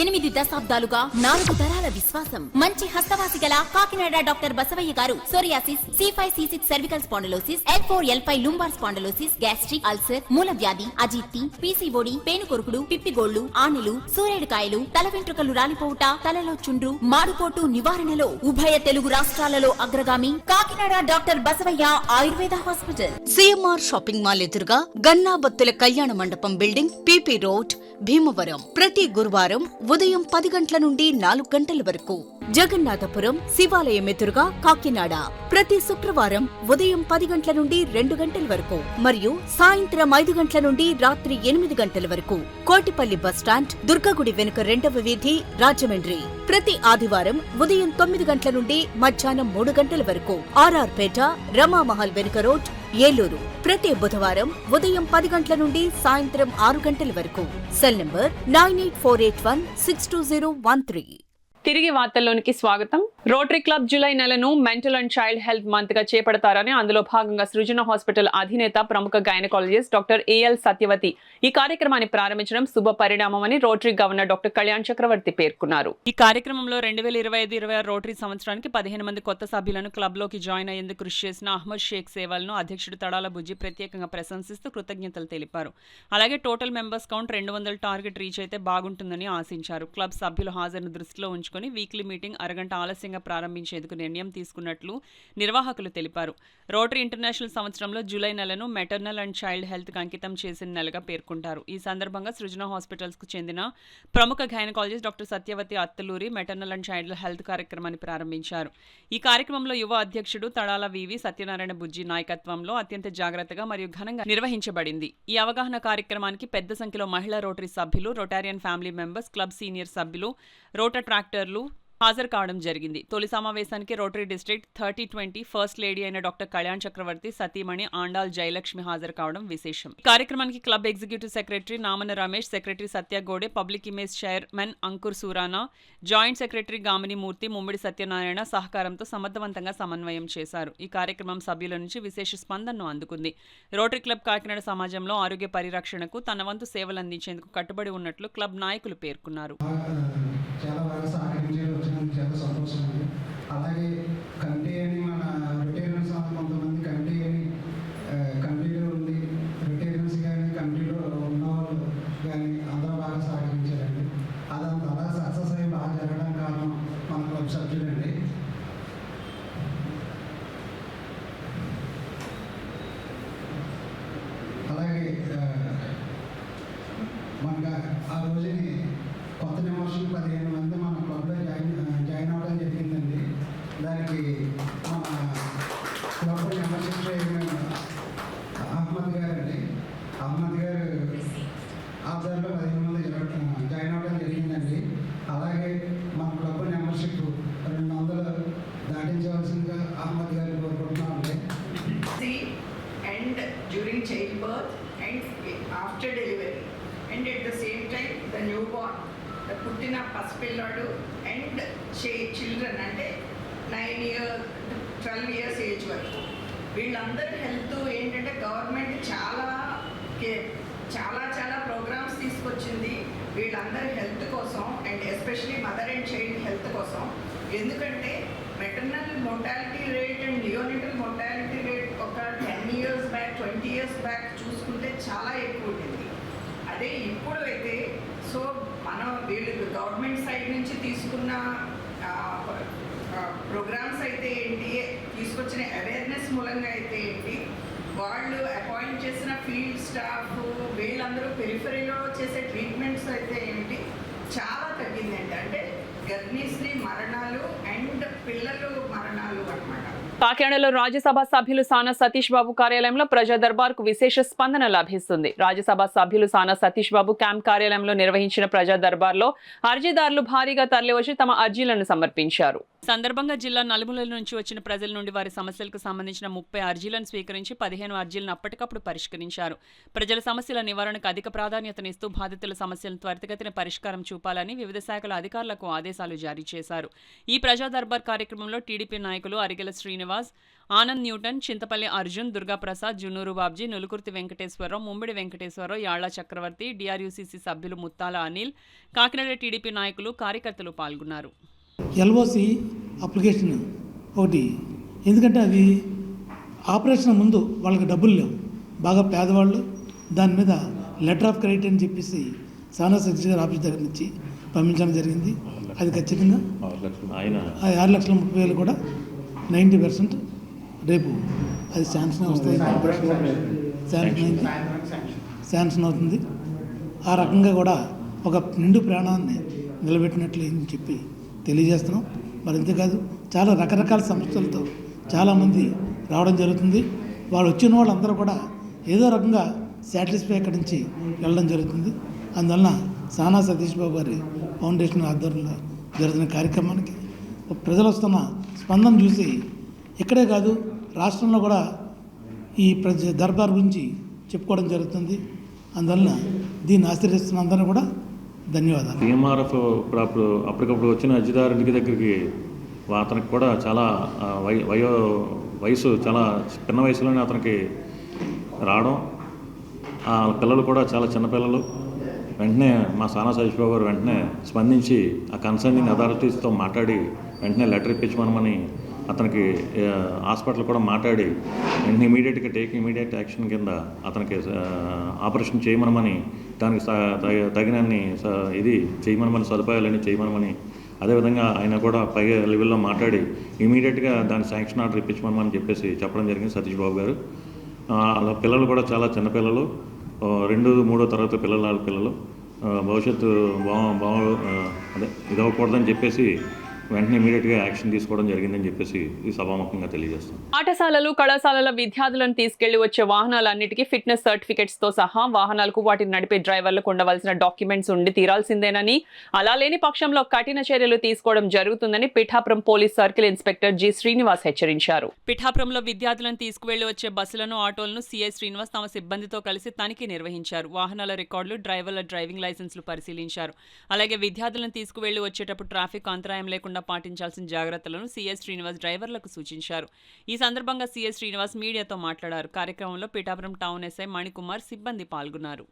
8 దశాబ్దాలుగా 4 తరాల విశ్వాసం. మంచి హస్తవాసి గల కాకినాడ డాక్టర్ బసవయ్య గారు psoriasis, C5, C6 cervical spondylosis, L4, L5 lumbar spondylosis, gastric ulcer, మూల వ్యాధి, అజీర్తి, PCOD, పేనుకొరుకుడు, పిప్పిగోళ్లు, ఆనెలు, సూరేడుకాయలు, తల వెంట్రుకలు రాలిపోవుట, తలలో చుండ్రు, మాడుకోటు నివారణలో ఉభయ తెలుగు రాష్ట్రాలలో అగ్రగామి Kakinada doctor Basavayya Ayurveda hospital. CMR shopping mall ఎదురుగా గన్నాబత్తుల కళ్యాణ మండపం బిల్డింగ్, PP రోడ్, భీమవరం. ప్రతి గురువారం ఉదయం 10 గంటల నుండి 4 గంటల వరకు. జగన్నాథపురం శివాలయం ఎదురుగా కాకినాడ ప్రతి శుక్రవారం ఉదయం 10 గంటల నుండి 2 గంటల వరకు మరియు సాయంత్రం 5 గంటల నుండి రాత్రి 8 గంటల వరకు. కోటిపల్లి బస్టాండ్, దుర్గగుడి వెనుక 2వ వీధి, రాజమండ్రి ప్రతి ఆదివారం ఉదయం 9 గంటల నుండి మధ్యాహ్నం 3 గంటల వరకు. RR పేట, రమామహల్ వెనుక రోడ్, ఏలూరు ప్రతి బుధవారం ఉదయం 10 గంటల నుండి సాయంత్రం 6 గంటల వరకు. Cell number 9848162013. తిరిగి వార్తల్లోనికి స్వాగతం. రోటరీ క్లబ్ జూలై నెలను mental and child health month గా చేపడతారని, అందులో భాగంగా సృజన హాస్పిటల్ అధినేత ప్రముఖ గైనకాలజిస్ట్ డాక్టర్ AL సత్యవతి ఈ కార్యక్రమాన్ని ప్రారంభించడం శుభ పరిణామమని రోటరీ గవర్నర్ డాక్టర్ కళ్యాణ్ చక్రవర్తి పేర్కొన్నారు. ఈ కార్యక్రమంలో 2025-26 రోటరీ సంవత్సరానికి 15 మంది కొత్త సభ్యులను క్లబ్ లోకి జాయిన్ అయ్యేందుకు కృషి చేసిన అహ్మద్ షేక్ సేవలను అధ్యక్షుడు తడాల బుజ్జి ప్రత్యేకంగా ప్రశంసిస్తూ కృతజ్ఞతలు తెలిపారు. అలాగే total members count 200 target reach అయితే బాగుంటుందని ఆశించారు. క్లబ్ సభ్యుల హాజరును దృష్టిలో ఉంచుకుని వీక్లీ మీటింగ్ అరగంట ఆలస్యంగా ప్రారంభించేందుకు నిర్ణయం తీసుకున్నట్లు నిర్వాహకులు తెలిపారు. రోటరీ ఇంటర్నేషనల్ సంవత్సరంలో జూలై నెలను మెటర్నల్ అండ్ చైల్డ్ హెల్త్ కు అంకితం చేసిన నెలగా పేర్కొంటారు. ఈ సందర్భంగా సృజన హాస్పిటల్స్ కు చెందిన ప్రముఖ gynaecologist doctor Satyavathi Attaluri maternal and child health కార్యక్రమాన్ని ప్రారంభించారు. ఈ కార్యక్రమంలో యువ అధ్యక్షుడు తడాల వివి సత్యనారాయణ బుజ్జి నాయకత్వంలో అత్యంత జాగ్రత్తగా మరియు ఘనంగా నిర్వహించబడింది. ఈ అవగాహన కార్యక్రమానికి పెద్ద సంఖ్యలో మహిళా రోటరీ సభ్యులు, Rotarian family members, club senior సభ్యులు, రోటా ట్రాక్టర్లు హాజరు కావడం జరిగింది. తొలి సమావేశానికి రోటరీ డిస్ట్రిక్ట్ 3020 ఫస్ట్ లేడీ అయిన డాక్టర్ కళ్యాణ్ చక్రవర్తి సతీమణి ఆండాల్ జయలక్ష్మి హాజరు కావడం విశేషం. కార్యక్రమానికి club executive secretary Namana Ramesh, secretary Satya Gode, public image chairman Ankur Surana, joint secretary Gamini Murthy, Mummidi Satyanarayana సహకారంతో సమర్థవంతంగా సమన్వయం చేశారు. ఈ కార్యక్రమం సభ్యుల నుంచి విశేష స్పందనను అందుకుంది. రోటరీ క్లబ్ కాకినాడ సమాజంలో ఆరోగ్య పరిరక్షణకు తన వంతు సేవలు అందించేందుకు కట్టుబడి ఉన్నట్లు క్లబ్ నాయకులు పేర్కొన్నారు. చాలా సంతోషం ఉంది. అలాగే కమిటీ అని మన రిటైర్మెంట్స్ కొంతమంది కమిటీ అని కమిటీలో ఉండి రిటైర్మెంట్స్ కానీ కమిటీలో ఉన్నవాళ్ళు కానీ అందరూ బాగా సహకరించారండి. అదంతా అలా సక్సెస్ అయ్యి బాగా జరగడం కారణం పుట్టిన పసిపిల్లాడు అండ్ చిల్డ్రన్ అంటే 9 years 12 years ఏజ్ వరకు వీళ్ళందరూ హెల్త్ ఏంటంటే గవర్నమెంట్ చాలా ప్రోగ్రామ్స్ తీసుకొచ్చింది వీళ్ళందరి హెల్త్ కోసం and especially mother and child health కోసం. ఎందుకంటే maternal mortality rate and neonatal mortality rate ఒక 10 years బ్యాక్ 20 years బ్యాక్ చూసుకుంటే చాలా ఎక్కువ ఉంటుంది. అదే ఇప్పుడు అయితే సో మనం వీళ్ళు గవర్నమెంట్ సైడ్ నుంచి తీసుకున్న ప్రోగ్రామ్స్ అయితే ఏంటి, తీసుకొచ్చిన అవేర్నెస్ మూలంగా అయితే ఏంటి, వాళ్ళు అపాయింట్ చేసిన ఫీల్డ్ స్టాఫ్ వీళ్ళందరూ పెరిఫరీలో చేసే ట్రీట్మెంట్స్ అయితే ఏంటి చాలా తగ్గిందండి. అంటే గర్భిణీ స్త్రీ మరణాలు అండ్ పిల్లలు మరణాలు అన్నమాట. కాకినాడలో రాజ్యసభ సభ్యులు సానా సతీష్ బాబు కార్యాలయంలో ప్రజా దర్బార్కు విశేష స్పందన లభిస్తుంది. రాజ్యసభ సభ్యులు సానా సతీష్ బాబు క్యాంప్ కార్యాలయంలో నిర్వహించిన ప్రజా దర్బార్లో అర్జీదారులు భారీగా తరలివచ్చి తమ అర్జీలను సమర్పించారు. సందర్భంగా జిల్లా నలుమూలల నుంచి వచ్చిన ప్రజల నుండి వారి సమస్యలకు సంబంధించిన 30 అర్జీలను స్వీకరించి 15 అర్జీలను అప్పటికప్పుడు పరిష్కరించారు. ప్రజల సమస్యల నివారణకు అధిక ప్రాధాన్యతనిస్తూ బాధితుల సమస్యలను త్వరితగతిన పరిష్కారం చూపాలని వివిధ శాఖల అధికారులకు ఆదేశాలు జారీ చేశారు. ఈ ప్రజా దర్బార్ కార్యక్రమంలో టీడీపీ నాయకులు అరిగెల శ్రీనివాస్, ఆనంద్ న్యూటన్, చింతపల్లి అర్జున్, దుర్గాప్రసాద్, జున్నూరు బాబ్జీ, నులుకుర్తి వెంకటేశ్వరరావు, ముమ్మిడి వెంకటేశ్వరరావు, యాళ్ల చక్రవర్తి, డిఆర్యూసీసీ సభ్యులు ముత్తాల అనిల్, కాకినాడ టీడీపీ నాయకులు కార్యకర్తలు పాల్గొన్నారు. ఎల్ఓసి అప్లికేషన్ ఒకటి, ఎందుకంటే అది ఆపరేషన్ ముందు వాళ్ళకి డబ్బులు లేవు, బాగా పేదవాళ్ళు. దాని మీద లెటర్ ఆఫ్ క్రెడిట్ అని చెప్పేసి సానా సతీష్ గారి ఆఫీస్ దగ్గర నుంచి పంపించడం జరిగింది. అది ఖచ్చితంగా 6,30,000 కూడా 90% రేపు అది శాంక్షన్ వస్తుంది, శాంక్షన్ అవుతుంది. ఆ రకంగా కూడా ఒక నిండు ప్రాణాన్ని నిలబెట్టినట్లు అని చెప్పి తెలియజేస్తున్నాం. మరి అంతేకాదు చాలా రకరకాల సమస్యలతో చాలామంది రావడం జరుగుతుంది. వాళ్ళు వచ్చిన వాళ్ళందరూ కూడా ఏదో రకంగా సాటిస్ఫై అక్కడి నుంచి వెళ్ళడం జరుగుతుంది. అందువలన సానా సతీష్ బాబు గారి ఫౌండేషన్ ఆధ్వర్యంలో జరుగుతున్న కార్యక్రమానికి ప్రజలు వస్తున్న స్పందన చూసి ఇక్కడే కాదు రాష్ట్రంలో కూడా ఈ దర్బార్ గురించి చెప్పుకోవడం జరుగుతుంది. అందువలన దీన్ని ఆశ్రయిస్తున్న అందరినీ కూడా ధన్యవాదాలు. సీఎంఆర్ఎఫ్ అప్పటికప్పుడు వచ్చిన అర్జీదారుడి దగ్గరికి అతనికి కూడా చాలా వయసు చాలా చిన్న వయసులోనే అతనికి రావడం, ఆ పిల్లలు కూడా చాలా చిన్నపిల్లలు. వెంటనే మా సానా సతీష్ బాబు గారు వెంటనే స్పందించి ఆ కన్సర్నింగ్ అథారిటీస్తో మాట్లాడి వెంటనే లెటర్ ఇప్పించమనమని అతనికి హాస్పిటల్ కూడా మాట్లాడి వెంటనే ఇమీడియట్గా ఇమీడియట్ యాక్షన్ కింద అతనికి ఆపరేషన్ చేయమనమని, దానికి తగినన్ని ఇది చేయమనమని, సదుపాయాలన్నీ చేయమనమని, అదేవిధంగా ఆయన కూడా పై లెవెల్లో మాట్లాడి ఇమీడియట్గా దాని శాంక్షన్ ఆర్డర్ ఇప్పించమని చెప్పేసి చెప్పడం జరిగింది సతీష్ బాబు గారు. అలా పిల్లలు కూడా చాలా చిన్నపిల్లలు, 2, 3 తరగతి పిల్లలు భవిష్యత్తు అదే ఇదవ్వకూడదని చెప్పేసి వెంటనే ఇమీడియట్గా యాక్షన్ తీసుకోవడం జరిగిందని చెప్పేసి ఈ సభాముఖంగా తెలియజేస్తాం. పాఠశాలలు, కళాశాలల విద్యార్థులను తీసుకెళ్లి వచ్చే వాహనాలన్నిటికీ ఫిట్నెస్ సర్టిఫికెట్స్తో సహా వాహనాలకు వాటిని నడిపే డ్రైవర్లకు ఉండవలసిన డాక్యుమెంట్స్ ఉండి తీరాల్సిందేనని, అలా లేని పక్షంలో కఠిన చర్యలు తీసుకోవడం జరుగుతుందని Pithapuram police circle inspector G Srinivas హెచ్చరించారు. పిఠాపురంలో విద్యార్థులను తీసుకువెళ్లి వచ్చే బస్సులను, ఆటోలను సిఐ శ్రీనివాస్ తమ సిబ్బందితో కలిసి తనిఖీ నిర్వహించారు. వాహనాల రికార్డులు, డ్రైవర్ల డ్రైవింగ్ లైసెన్సులు పరిశీలించారు. అలాగే విద్యార్థులను తీసుకువెళ్లి వచ్చేటప్పుడు ట్రాఫిక్ అంతరాయం లేకుండా పాటించాల్సిన జాగ్రత్తలను సిఎస్ శ్రీనివాస్ డ్రైవర్లకు సూచించారు. ఈ సందర్భంగా సిఎస్ శ్రీనివాస్ మీడియాతో మాట్లాడారు. కార్యక్రమంలో పిఠాపురం టౌన్ ఎస్ఐ మణికుమార్, సిబ్బంది పాల్గొన్నారు.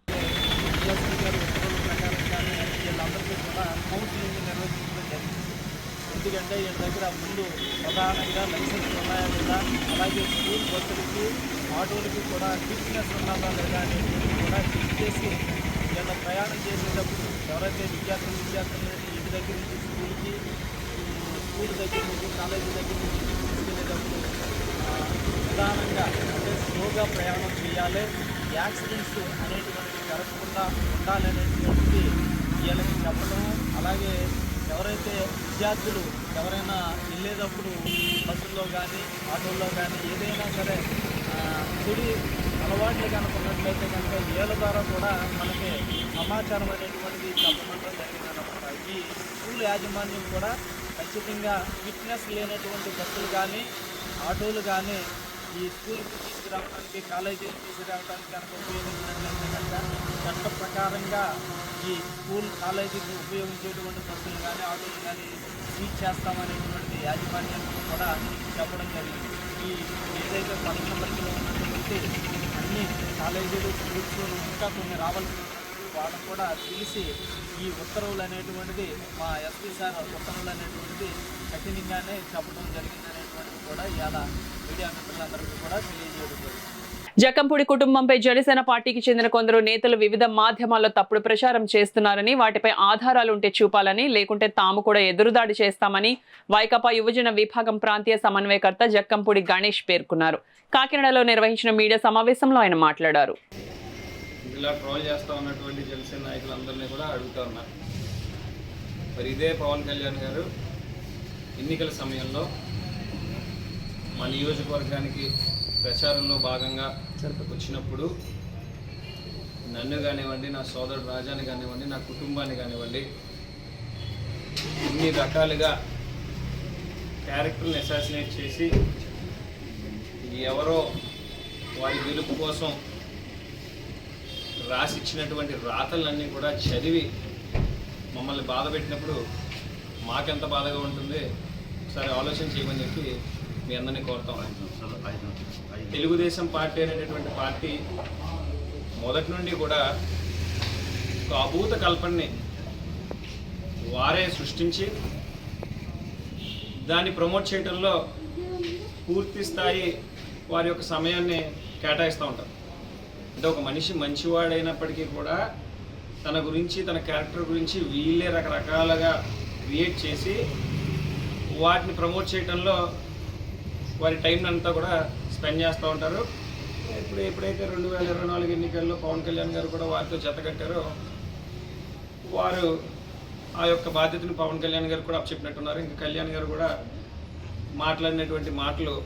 ఎందుకంటే వీళ్ళ దగ్గర ముందు ప్రధానంగా లైసెన్స్ ఉన్నాయా లేదా, అలాగే స్కూల్ బస్సులకి, ఆటోలకి కూడా ఫిట్నెస్ ఉన్నదా లేదా అనేటువంటి కూడా చెక్ చేసి వీళ్ళ ప్రయాణం చేసేటప్పుడు ఎవరైతే విద్యార్థులు ఇంటి దగ్గర నుంచి స్కూల్కి, స్కూల్ దగ్గర నుంచి కాలేజీ దగ్గర నుంచి తీసుకెళ్ళేటప్పుడు ప్రధానంగా అంటే స్లోగా ప్రయాణం చేయాలి, యాక్సిడెంట్స్ అనేటువంటివి జరగకుండా ఉండాలనేటువంటిది వీళ్ళకి చెప్పడం. అలాగే ఎవరైతే విద్యార్థులు ఎవరైనా వెళ్ళేటప్పుడు బస్సుల్లో కానీ ఆటోల్లో కానీ ఏదైనా సరే చెడు అలవాట్లు కనుక ఉన్నట్లయితే కనుక వీళ్ళ ద్వారా కూడా మనకి సమాచారం అనేటువంటిది చెప్పడం జరిగిందన్నమాట. ఈ స్కూల్ యాజమాన్యం కూడా ఖచ్చితంగా ఫిట్నెస్ లేనటువంటి బస్సులు కానీ ఆటోలు కానీ ఈ స్కూల్కి తీసుకురావడానికి, కాలేజీకి తీసుకురావడానికి కనుక ఉపయోగించినట్లయితే కనుక చట్ట ప్రకారంగా ఈ స్కూల్ కాలేజీకి ఉపయోగించేటువంటి బస్సులు కానీ ఆటోలు కానీ సీజ్ చేస్తామనేటువంటిది యాజమాన్యానికి కూడా చెప్పడం జరిగింది. ఈ ఏదైతే 11 పరిధిలో ఉన్నటువంటి అన్ని కాలేజీలు, స్కూల్స్ ఇంకా కొన్ని రావాల్సి వాళ్ళకు కూడా తెలిసి ఈ ఉత్తర్వులు అనేటువంటిది మా ఎస్పీ సార్ ఉత్తర్వులు అనేటువంటిది కఠినంగానే చెప్పడం జరిగింది అనేటువంటిది కూడా ఇవాళ మీడియా మిత్రులందరికీ కూడా తెలియజేయడం జరిగింది. జక్కంపూడి కుటుంబంపై జనసేన పార్టీకి చెందిన కొందరు నేతలు వివిధ మాధ్యమాల్లో తప్పుడు ప్రచారం చేస్తున్నారని, వాటిపై ఆధారాలు ఉంటే చూపాలని, లేకుంటే తాము కూడా ఎదురుదాడి చేస్తామని వైకాపా యువజన విభాగం ప్రాంతీయ సమన్వయకర్త జక్కంపూడి గణేష్ పేర్కొన్నారు. కాకినాడలో నిర్వహించిన మీడియా సమావేశంలో ఆయన మాట్లాడారు. ఇలా ట్రోల్ చేస్తూ ఉన్నటువంటి జనసేన నాయకులందరినీ కూడా అడుగుతా ఉన్నారు. మరి ఇదే పవన్ కళ్యాణ్ గారు ఎన్నికల సమయంలో మా నియోజకవర్గానికి ప్రచారంలో భాగంగా వచ్చినప్పుడు నన్ను కానివ్వండి, నా సోదరుడు రాజాని కానివ్వండి, నా కుటుంబాన్ని కానివ్వండి, ఇన్ని రకాలుగా క్యారెక్టర్ని అసాసినేట్ చేసి ఎవరో వారి గెలుపు కోసం రాసిచ్చినటువంటి రాతలన్నీ కూడా చదివి మమ్మల్ని బాధ పెట్టినప్పుడు మాకెంత బాధగా ఉంటుంది ఒకసారి ఆలోచన చేయమని చెప్పి మీ అందరినీ కోరుతాం. తెలుగుదేశం పార్టీ అనేటటువంటి పార్టీ మొదటి నుండి కూడా ఒక అభూత కల్పనని వారే సృష్టించి దాన్ని ప్రమోట్ చేయడంలో పూర్తి స్థాయి వారి యొక్క సమయాన్ని కేటాయిస్తూ ఉంటారు. అంటే ఒక మనిషి మంచివాడైనప్పటికీ కూడా తన గురించి, తన క్యారెక్టర్ గురించి వీళ్ళే రకరకాలుగా క్రియేట్ చేసి వాటిని ప్రమోట్ చేయడంలో వారి టైం అంతా కూడా స్పెండ్ చేస్తూ ఉంటారు. ఎప్పుడైతే 2024 ఎన్నికల్లో పవన్ కళ్యాణ్ గారు కూడా వారితో జతకట్టారో వారు ఆ యొక్క బాధ్యతను పవన్ కళ్యాణ్ గారు కూడా అప్పచెప్పినట్టున్నారు. ఇంకా కళ్యాణ్ గారు కూడా మాట్లాడినటువంటి మాటలు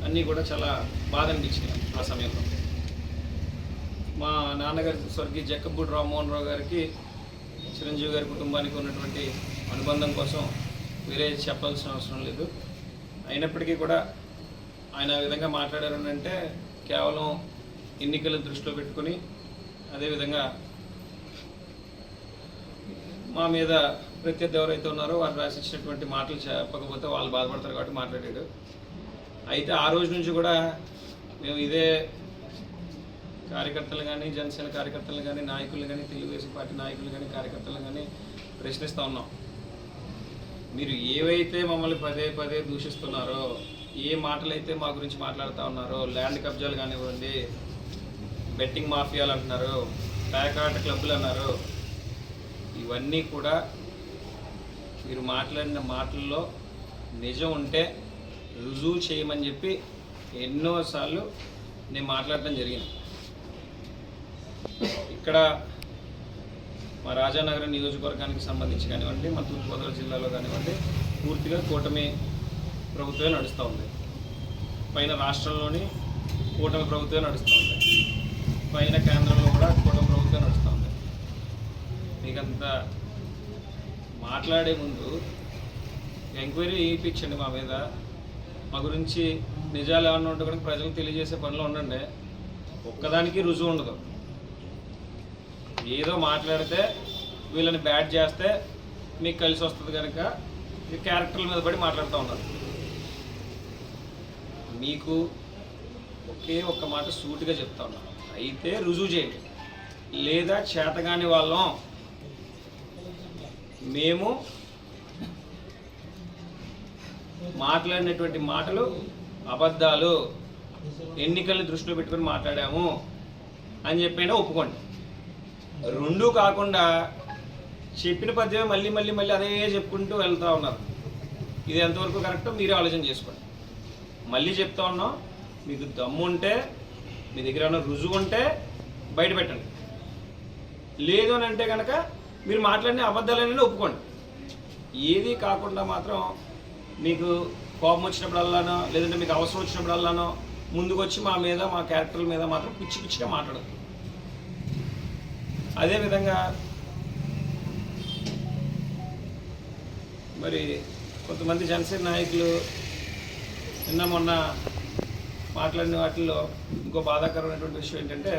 అన్నీ కూడా చాలా బాధ అనిపించినాయి. ఆ సమయంలో మా నాన్నగారి స్వర్గీయ జక్కంపూడి రామ్మోహన్ రావు గారికి, చిరంజీవి గారి కుటుంబానికి ఉన్నటువంటి అనుబంధం కోసం వేరే చెప్పాల్సిన అవసరం లేదు. అయినప్పటికీ కూడా ఆయన ఆ విధంగా మాట్లాడారని అంటే కేవలం ఎన్నికల దృష్టిలో పెట్టుకుని, అదేవిధంగా మా మీద ప్రత్యర్థి ఎవరైతే ఉన్నారో వారు రాసిచ్చినటువంటి మాటలు చెప్పకపోతే వాళ్ళు బాధపడతారు కాబట్టి మాట్లాడాడు. అయితే ఆ రోజు నుంచి కూడా మేము ఇదే కార్యకర్తలు కానీ, జనసేన కార్యకర్తలు కానీ, నాయకులు కానీ, తెలుగుదేశం పార్టీ నాయకులు కానీ, కార్యకర్తలు కానీ ప్రశ్నిస్తూ ఉన్నాం. మీరు ఏవైతే మమ్మల్ని పదే పదే దూషిస్తున్నారో, ఏ మాటలైతే మా గురించి మాట్లాడుతూ ఉన్నారో, ల్యాండ్ కబ్జాలు కానివ్వండి, బెట్టింగ్ మాఫియాలు అంటున్నారు, ప్యాకాట్ క్లబ్లు అన్నారు, ఇవన్నీ కూడా మీరు మాట్లాడిన మాటల్లో నిజం ఉంటే రుజువు చేయమని చెప్పి ఎన్నోసార్లు నేను మాట్లాడటం జరిగింది. ఇక్కడ మా రాజానగరం నియోజకవర్గానికి సంబంధించి కానివ్వండి, మా తూర్పుగోదావరి జిల్లాలో కానివ్వండి, పూర్తిగా కూటమి ప్రభుత్వమే నడుస్తూ ఉంది. పైన రాష్ట్రంలోని కూటమి ప్రభుత్వమే నడుస్తూ ఉంది. పైన కేంద్రంలో కూడా కూటమి ప్రభుత్వమే నడుస్తూ ఉంది. మీకంత మాట్లాడే ముందు ఎంక్వైరీ చేయించండి మా మీద. మా గురించి నిజాలు ఏమన్నా ఉంటే కూడా ప్రజలకు తెలియజేసే పనిలో ఉండండి. ఒక్కదానికి రుజువు ఉండదు. ఏదో మాట్లాడితే వీళ్ళని బ్యాడ్ చేస్తే మీకు కలిసి వస్తుంది కనుక మీ క్యారెక్టర్ల మీద పడి మాట్లాడుతూ ఉన్నారు. మీకు ఒకే ఒక్క మాట సూటిగా చెప్తా ఉన్నాను, అయితే రుజువు చేయండి. లేదా చేతగాని వాళ్ళం మేము మాట్లాడినటువంటి మాటలు అబద్ధాలు, ఎన్నికల్ని దృష్టిలో పెట్టుకొని మాట్లాడాము అని చెప్పైనా ఒప్పుకోండి. రెండూ కాకుండా చెప్పిన పద్యమే మళ్ళీ మళ్ళీ మళ్ళీ అదే చెప్పుకుంటూ వెళ్తూ ఉన్నారు. ఇది ఎంతవరకు కరెక్టో మీరే ఆలోచన చేసుకోండి. మళ్ళీ చెప్తా ఉన్నాం, మీకు దమ్ము ఉంటే, మీ దగ్గర ఉన్న రుజువు ఉంటే బయట పెట్టండి. లేదు అని అంటే కనుక మీరు మాట్లాడిన అబద్ధాలన్నీ ఒప్పుకోండి. ఏది కాకుండా మాత్రం మీకు కోపం వచ్చినప్పుడల్లానో, లేదంటే మీకు అవసరం వచ్చినప్పుడల్లానో ముందుకు వచ్చి మా మీద, మా క్యారెక్టర్ల మీద మాత్రం పిచ్చి పిచ్చిగా మాట్లాడదు. అదేవిధంగా మరి కొంతమంది జనసేన నాయకులు నిన్న మొన్న మాట్లాడిన వాటిల్లో ఇంకో బాధాకరమైనటువంటి విషయం ఏంటంటే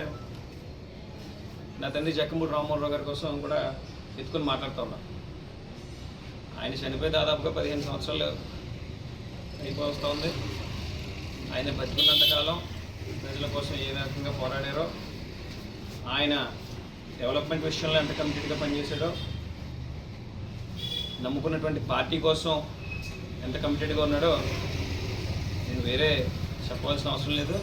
నా తండ్రి జక్కమూడి రామ్మోహన్ రావు గారి కోసం కూడా ఎత్తుకొని మాట్లాడుతూ ఉన్నాను. ఆయన చనిపోయి దాదాపుగా 15 సంవత్సరాలు అయిపోతూ ఉంది. ఆయన బతికున్నంతకాలం ప్రజల కోసం ఏ రకంగా పోరాడారో, ఆయన డెవలప్మెంట్ విషయంలో ఎంత కమిటెడ్గా పనిచేశాడో, నమ్ముకున్నటువంటి పార్టీ కోసం ఎంత కమిటెడ్గా ఉన్నాడో నేను వేరే చెప్పవలసిన అవసరం లేదు.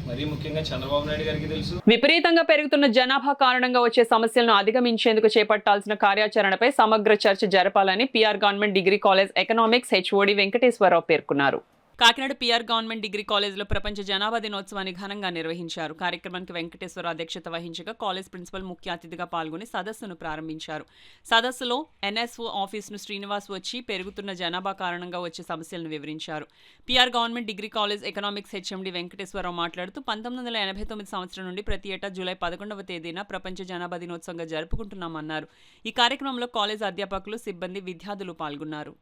మరీ ముఖ్యంగా చంద్రబాబు నాయుడు గారికి తెలుసు. విపరీతంగా పెరుగుతున్న జనాభా కారణంగా వచ్చే సమస్యలను అధిగమించేందుకు చేపట్టాల్సిన కార్యాచరణపై సమగ్ర చర్చ జరపాలని PR government degree college economics HOD Venkateswara Rao పేర్కొన్నారు. కాకినాడ పిఆర్ గవర్నమెంట్ డిగ్రీ కాలేజీలో ప్రపంచ జనాభా దినోత్సవాన్ని ఘనంగా నిర్వహించారు. కార్యక్రమానికి వెంకటేశ్వర అధ్యక్షత వహించగా కాలేజ్ ప్రిన్సిపల్ ముఖ్య అతిథిగా పాల్గొని సదస్సును ప్రారంభించారు. సదస్సులో ఎన్ఎస్ఓ ఆఫీసును శ్రీనివాస్ వచ్చి పెరుగుతున్న జనాభా కారణంగా వచ్చే సమస్యలను వివరించారు. PR government degree college economics HMD Venkateswara Rao మాట్లాడుతూ 1989 సంవత్సరం నుండి ప్రతి ఏటా జూలై 11వ తేదీన ప్రపంచ జనాభా దినోత్సవంగా జరుపుకుంటున్నామన్నారు. ఈ కార్యక్రమంలో కాలేజ్ అధ్యాపకులు, సిబ్బంది, విద్యార్థులు పాల్గొన్నారు.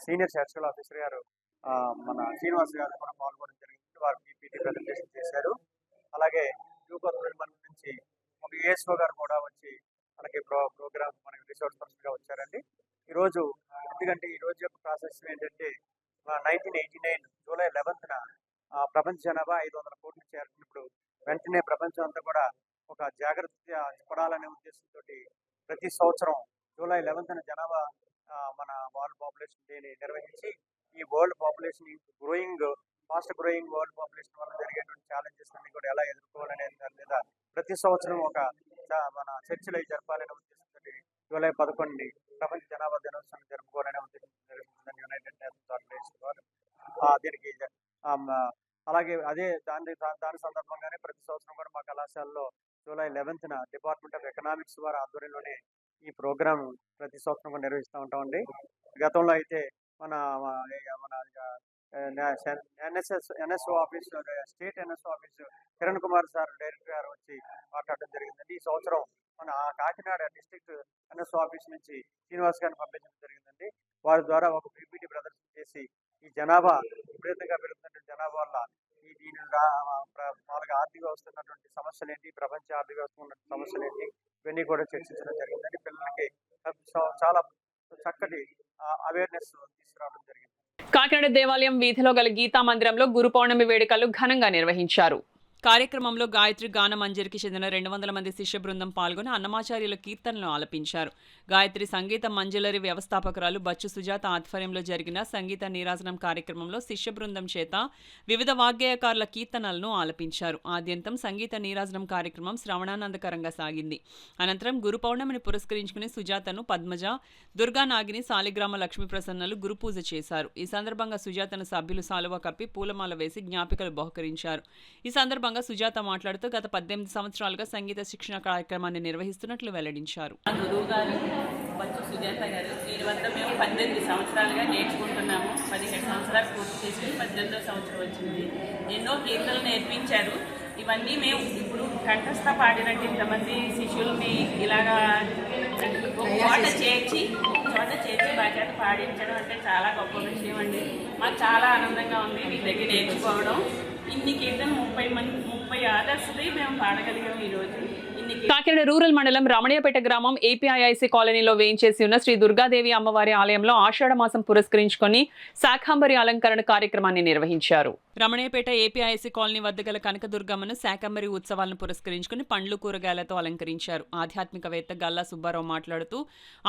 సీనియర్ సర్కిల్ ఆఫీసర్ గారు మన శ్రీనివాస్ గారు కూడా పాల్గొనడం జరిగింది. వారు పీపీటీ ప్రెజెంటేషన్ చేశారు. అలాగే యూపర్ నుంచి ఒక ఏఎస్ఓ గారు కూడా వచ్చి మనకి ప్రోగ్రామ్ మనకి రిసోర్స్ పర్సన్గా వచ్చారండి. ఈరోజు ఎందుకంటే ఈ రోజు యొక్క ప్రాసెస్ ఏంటంటే 1989 జూలై 11న ప్రపంచ జనాభా 500 కోట్లు చేరుకున్నప్పుడు వెంటనే ప్రపంచం అంతా కూడా ఒక జాగ్రత్త పడాలనే ఉద్దేశంతో ప్రతి సంవత్సరం జూలై 11న జనాభా మన వరల్డ్ పాపులేషన్ డేని నిర్వహించి ఈ world population fast growing world population వల్ల జరిగేటువంటి ఛాలెంజెస్ అన్ని కూడా ఎలా ఎదుర్కోవాలనే దాని మీద ప్రతి సంవత్సరం ఒక మన చర్చలు అవి జరపాలనే ఉద్దేశంతో జూలై 11 ప్రపంచ జనాభా దినోత్సవం జరుపుకోవాలనే ఉద్దేశం జరుగుతుందని యునైటెడ్ నేషన్స్ ఆర్గనైజేషన్ వారు దీనికి అలాగే దాని సందర్భంగానే ప్రతి సంవత్సరం కూడా మా కళాశాలలో జూలై 11న డిపార్ట్మెంట్ ఆఫ్ ఎకనామిక్స్ వారి ఆధ్వర్యంలోనే ఈ ప్రోగ్రాం ప్రతి సంవత్సరం కూడా నిర్వహిస్తూ ఉంటామండి. గతంలో అయితే మన NSO office state NSO office Kiran Kumar sir director గారు వచ్చి మాట్లాడడం జరిగిందండి. ఈ సంవత్సరం మన కాకినాడ డిస్ట్రిక్ట్ ఎన్ఎస్ఓ ఆఫీస్ నుంచి శ్రీనివాస్ గారిని పంపించడం జరిగిందండి. వారి ద్వారా ఒక పీపీటీ ప్రదర్శన చేసి ఈ జనాభా విపరీతంగా పెరుగుతున్నటువంటి జనాభా వల్ల దీని మామూలుగా ఆర్థిక వ్యవస్థ ఉన్నటువంటి సమస్యలు ఏంటి, ప్రపంచ ఆర్థిక వ్యవస్థ ఉన్న సమస్యలు ఏంటి, ఇవన్నీ కూడా చర్చించడం జరిగిందండి. పిల్లలకి చాలా చక్కటి అవేర్నెస్ తీసుకురావడం జరిగింది. కాకినాడ దేవాలయం వీధిలో గల గీతా మందిరంలో గురు పౌర్ణమి వేడుకలు ఘనంగా నిర్వహించారు. కార్యక్రమంలో గాయత్రి గాన మంజరికి చెందిన 200 మంది శిష్య బృందం పాల్గొని అన్నమాచార్యుల కీర్తనలు ఆలపించారు. గాయత్రి సంగీత మంజలరి వ్యవస్థాపకురాలు బచ్చు సుజాత ఆధ్వర్యంలో జరిగిన సంగీత నీరాజనం కార్యక్రమంలో శిష్య బృందం చేత వివిధ వాగ్గేయకారుల కీర్తనలను ఆలపించారు. ఆద్యంతం సంగీత నీరాజనం కార్యక్రమం శ్రవణానందకరంగా సాగింది. అనంతరం గురు పౌర్ణమిని పురస్కరించుకుని సుజాతను పద్మజ, దుర్గానాగిని, సాలిగ్రామ లక్ష్మీ ప్రసన్నలు గురుపూజ చేశారు. ఈ సందర్భంగా సుజాతను సభ్యులు సాలువ కప్పి పూలమాల వేసి జ్ఞాపికలు బహుకరించారు. ఈ సందర్భంగా సుజాత మాట్లాడుతూ గత 18 సంవత్సరాలుగా సంగీత శిక్షణ కార్యక్రమాన్ని నిర్వహిస్తున్నట్లు వెల్లడించారు. గురువు గారు బచ్చు సుజాత గారు, వీరి వద్ద మేము 18 సంవత్సరాలుగా నేర్చుకుంటున్నాము. 17 సంవత్సరాలు పూర్తి చేసి 18వ సంవత్సరం వచ్చింది. ఎన్నో కీర్తనలు నేర్పించారు. ఇవన్నీ మేము ఇప్పుడు కంఠస్థ పాడినట్టు ఇంతమంది శిష్యుల్ని ఇలాగా చోట చేర్చి బాగా పాడించడం అంటే చాలా గొప్ప విషయం అండి. మాకు చాలా ఆనందంగా ఉంది వీళ్ళ దగ్గర నేర్చుకోవడం. ఇన్ని కీర్తన 30 ఆదర్శది మేము పాడగలిగాం ఈరోజు. కాకినాడ రూరల్ మండలం రమణీయపేట గ్రామం ఏపీఐఐసి కాలనీలో వేయించేసి ఉన్న శ్రీ దుర్గాదేవి అమ్మవారి ఆలయంలో ఆషాఢ మాసం పురస్కరించుకొని శాకంబరి అలంకరణ కార్యక్రమాన్ని నిర్వహించారు. రమణీయపేట ఏపీఐసి కాలనీ వద్ద గల కనకదుర్గమ్మను శాకంబరి ఉత్సవాలను పురస్కరించుకుని పండ్లు, కూరగాయలతో అలంకరించారు. ఆధ్యాత్మికవేత్త గల్లా సుబ్బారావు మాట్లాడుతూ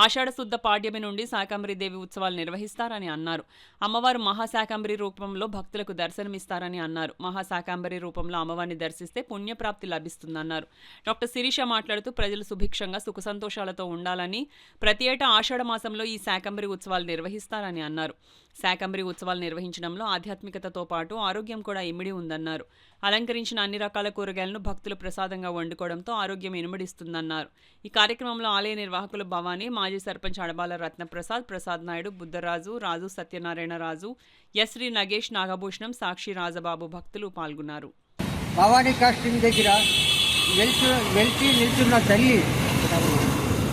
ఆషాఢ శుద్ధ పాడ్యమి నుండి శాకంబరి దేవి ఉత్సవాలు నిర్వహిస్తారని అన్నారు. అమ్మవారు మహాశాకంబరి రూపంలో భక్తులకు దర్శనమిస్తారని అన్నారు. మహాశాకంబరి రూపంలో అమ్మవారిని దర్శిస్తే పుణ్యప్రాప్తి లభిస్తుందన్నారు. డాక్టర్ శిరీష మాట్లాడుతూ ప్రజలు సుభిక్షంగా సుఖ సంతోషాలతో ఉండాలని ప్రతి ఏటా ఆషాఢ మాసంలో ఈ శాకంబరి ఉత్సవాలు నిర్వహిస్తారని అన్నారు. శాకంబరి ఉత్సవాలు నిర్వహించడంలో ఆధ్యాత్మికతతో పాటు ఆరోగ్యం కూడా ఇమిడి ఉందన్నారు. అలంకరించిన అన్ని రకాల కూరగాయలను భక్తులు ప్రసాదంగా వండుకోవడంతో ఆరోగ్యం ఇనుమడిస్తుందన్నారు. ఈ కార్యక్రమంలో ఆలయ నిర్వాహకులు భవానీ, మాజీ సర్పంచ్ అడబాల రత్నప్రసాద్, ప్రసాద్ నాయుడు, బుద్ధరాజు, రాజు సత్యనారాయణ రాజు, ఎస్రీ నగేష్, నాగభూషణం, సాక్షి రాజబాబు భక్తులు పాల్గొన్నారు. భవానీ కాస్టింగ్ దగ్గర వెలిచి నిల్చున్న తల్లి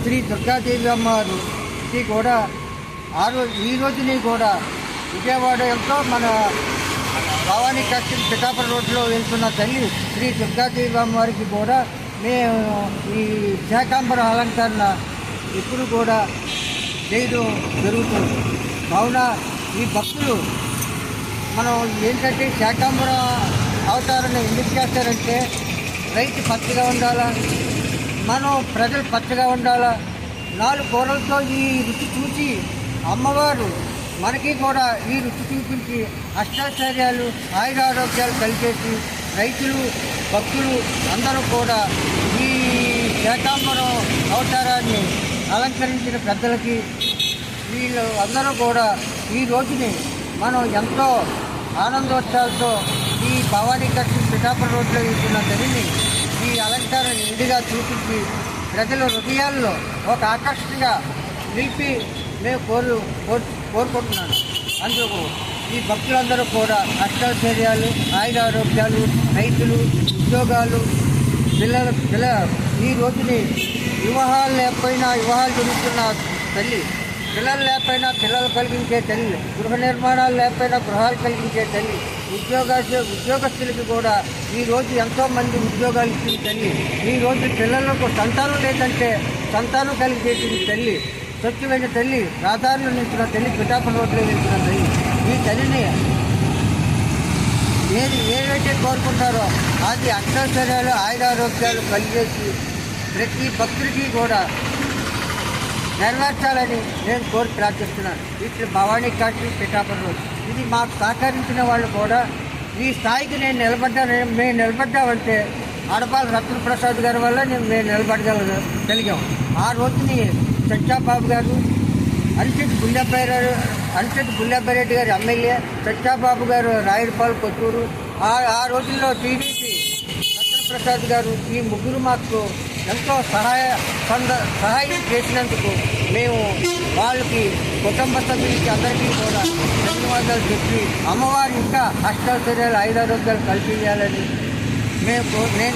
శ్రీ దుర్గాదేవి అమ్మవారికి కూడా ఈ రోజుని కూడా విజయవాడలో మన భవానీ కాస్టింగ్ పిఠాపురం రోడ్లో వెళ్తున్న తల్లి శ్రీ దుర్గాదేవి అమ్మవారికి కూడా మేము ఈ శాకాంబరం అలంకరణ ఇప్పుడు కూడా చేయడం జరుగుతుంది. కావున ఈ భక్తులు మనం ఏంటంటే శాకాంబరం అవతారాన్ని ఎందుకు చేస్తారంటే రైతు పచ్చగా ఉండాలా, మనం ప్రజలు పచ్చగా ఉండాలా. 4 కూరలతో ఈ రుచి చూసి అమ్మవారు మనకి కూడా ఈ రుచి చూపించి అష్టాచర్యాలు ఆయురారోగ్యాలు కలిగేసి రైతులు భక్తులు అందరూ కూడా ఈ శాకాంబరం అవతారాన్ని అలంకరించిన పెద్దలకి వీళ్ళు అందరూ కూడా ఈ రోజుని మనం ఎంతో ఆనందోత్సాహాలతో ఈ భవానీ కాస్టింగ్ పిఠాపురం రోడ్లో వెళ్తున్న తల్లిని ఈ అలంకారం నిండుగా చూపించి ప్రజల హృదయాల్లో ఒక ఆకర్షణగా నిలిపి మేము కోరుకుంటున్నాను. అందుకు ఈ భక్తులందరూ కూడా అష్టాచర్యాలు ఆయురారోగ్యాలు రైతులు ఉద్యోగాలు పిల్లల ఈ రోజుని వివాహాలు లేకపోయినా వివాహాలు జరుగుతున్న తల్లి, పిల్లలు లేకపోయినా పిల్లలు కలిగించే తల్లి, గృహ నిర్మాణాలు లేకపోయినా గృహాలు కలిగించే తల్లి, ఉద్యోగస్తులకి కూడా ఈరోజు ఎంతోమంది ఉద్యోగాలు ఇచ్చిన తల్లి, ఈరోజు పిల్లలకు సంతానం లేదంటే సంతానం కలిగించేసిన తల్లి, స్వచ్ఛమైన తల్లి, రాధారులు నించిన తల్లి, పిఠాపురం రోడ్లో వెళ్తున్న తల్లి. ఈ తల్లిని ఏదైతే కోరుకుంటారో అది అక్షరాలు ఆయురారోగ్యాలు కలిగేసి ప్రతి భక్తుడికి కూడా నెరవేర్చాలని నేను కోరి ప్రార్థిస్తున్నాను. ఇట్లా భవానీ కాస్టింగ్ పిఠాపురం రోడ్ ఇది మాకు సహకరించిన వాళ్ళు కూడా ఈ స్థాయికి మేము నిలబడ్డామంటే ఆడపాల రత్నప్రసాద్ గారి వల్ల మేము నిలబడగలిగాం. ఆ రోజుని సత్యాబాబు గారు, అనిశెట్టి బుల్లెబ్బారెడ్డి గారు ఎమ్మెల్యే, సత్యాబాబు గారు రాయుడుపాలు కొత్తూరు, ఆ రోజుల్లో టీడీపీ రత్నప్రసాద్ గారు, ఈ ముగ్గురు మాకు ఎంతో సహాయం చేసినందుకు మేము వాళ్ళకి కుటుంబ సభ్యులకి అందరికీ కూడా ధన్యవాదాలు చెప్పి అమ్మవారు ఇంకా అష్టాచర్యాలు ఆయురారోగ్యాలు కల్పించాలని నేను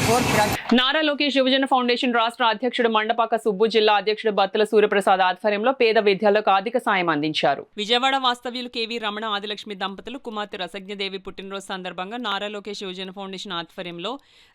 కోరుతున్నాను. నారా లోకేష్ యువజన ఫౌండేషన్ రాష్ట్ర అధ్యక్షుడు మండపాక సుబ్బు, జిల్లా అధ్యక్షుడు బత్తుల సూర్యప్రసాద్ ఆధ్వర్యంలో పేద విద్యార్థులకు ఆర్థిక సాయం అందించారు. విజయవాడ వాస్తవ్యులు కేవీ రమణ ఆదిలక్ష్మి దంపతులు కుమార్తె రసజ్ఞదేవి పుట్టినరోజు సందర్భంగా నారా లోకేష్ యువజన ఫౌండేషన్ ఆధ్వర్యంలో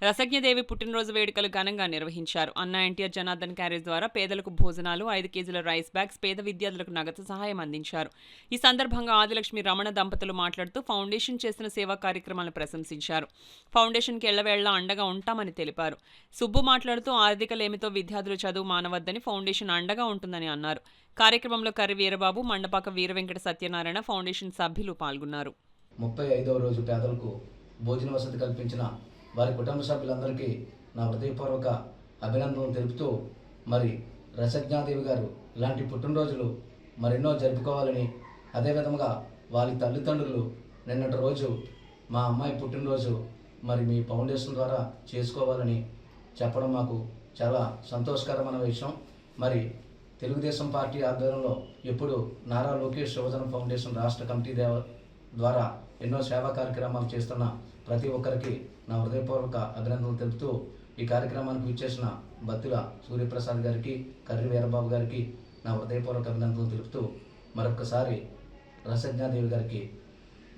రసజ్ఞదేవి పుట్టినరోజు వేడుకలు ఘనంగా నిర్వహించారు. అన్నా ఎన్టీఆర్ జనార్దన్ క్యారేజ్ ద్వారా పేదలకు భోజనాలు, 5 కేజీల రైస్ బ్యాగ్స్, పేద విద్యార్థులకు నగదు సహాయం అందించారు. ఈ సందర్భంగా ఆదిలక్ష్మి రమణ దంపతులు మాట్లాడుతూ ఫౌండేషన్ చేసిన సేవా కార్యక్రమాలను ప్రశంసించారు. ఫౌండేషన్కి ఎళ్లవేళ్లా అండగా ఉంటామని తెలిపారు. సుబ్బు మాట్లాడుతూ ఆర్థిక లేమితో విద్యార్థులు చదువు మానవద్దని ఫౌండేషన్ అండగా ఉంటుందని అన్నారు. కార్యక్రమంలో కర్రి వీరబాబు, మండపాక వీరవెంకట సత్యనారాయణ ఫౌండేషన్ సభ్యులు పాల్గొన్నారు. 35వ రోజు పేదలకు భోజన వసతి కల్పించిన వారి కుటుంబ సభ్యులందరికీ నా హృదయపూర్వక అభినందనలు తెలుపుతూ మరి రసజ్ఞాదేవి గారు ఇలాంటి పుట్టినరోజులు మరెన్నో జరుపుకోవాలని, అదేవిధంగా వారి తల్లిదండ్రులు నిన్నటి రోజు మా అమ్మాయి పుట్టినరోజు మరి మీ ఫౌండేషన్ ద్వారా చేసుకోవాలని చెప్పడం మాకు చాలా సంతోషకరమైన విషయం. మరి తెలుగుదేశం పార్టీ ఆధ్వర్యంలో ఎప్పుడు నారా లోకేష్ యువజన ఫౌండేషన్ రాష్ట్ర కమిటీ ద్వారా ఎన్నో సేవా కార్యక్రమాలు చేస్తున్న ప్రతి ఒక్కరికి నా హృదయపూర్వక అభినందనలు తెలుపుతూ ఈ కార్యక్రమానికి విచ్చేసిన బత్తుల సూర్యప్రసాద్ గారికి, కర్రి వీరబాబు గారికి నా హృదయపూర్వక అభినందనలు తెలుపుతూ మరొకసారి రసజ్ఞాదేవి గారికి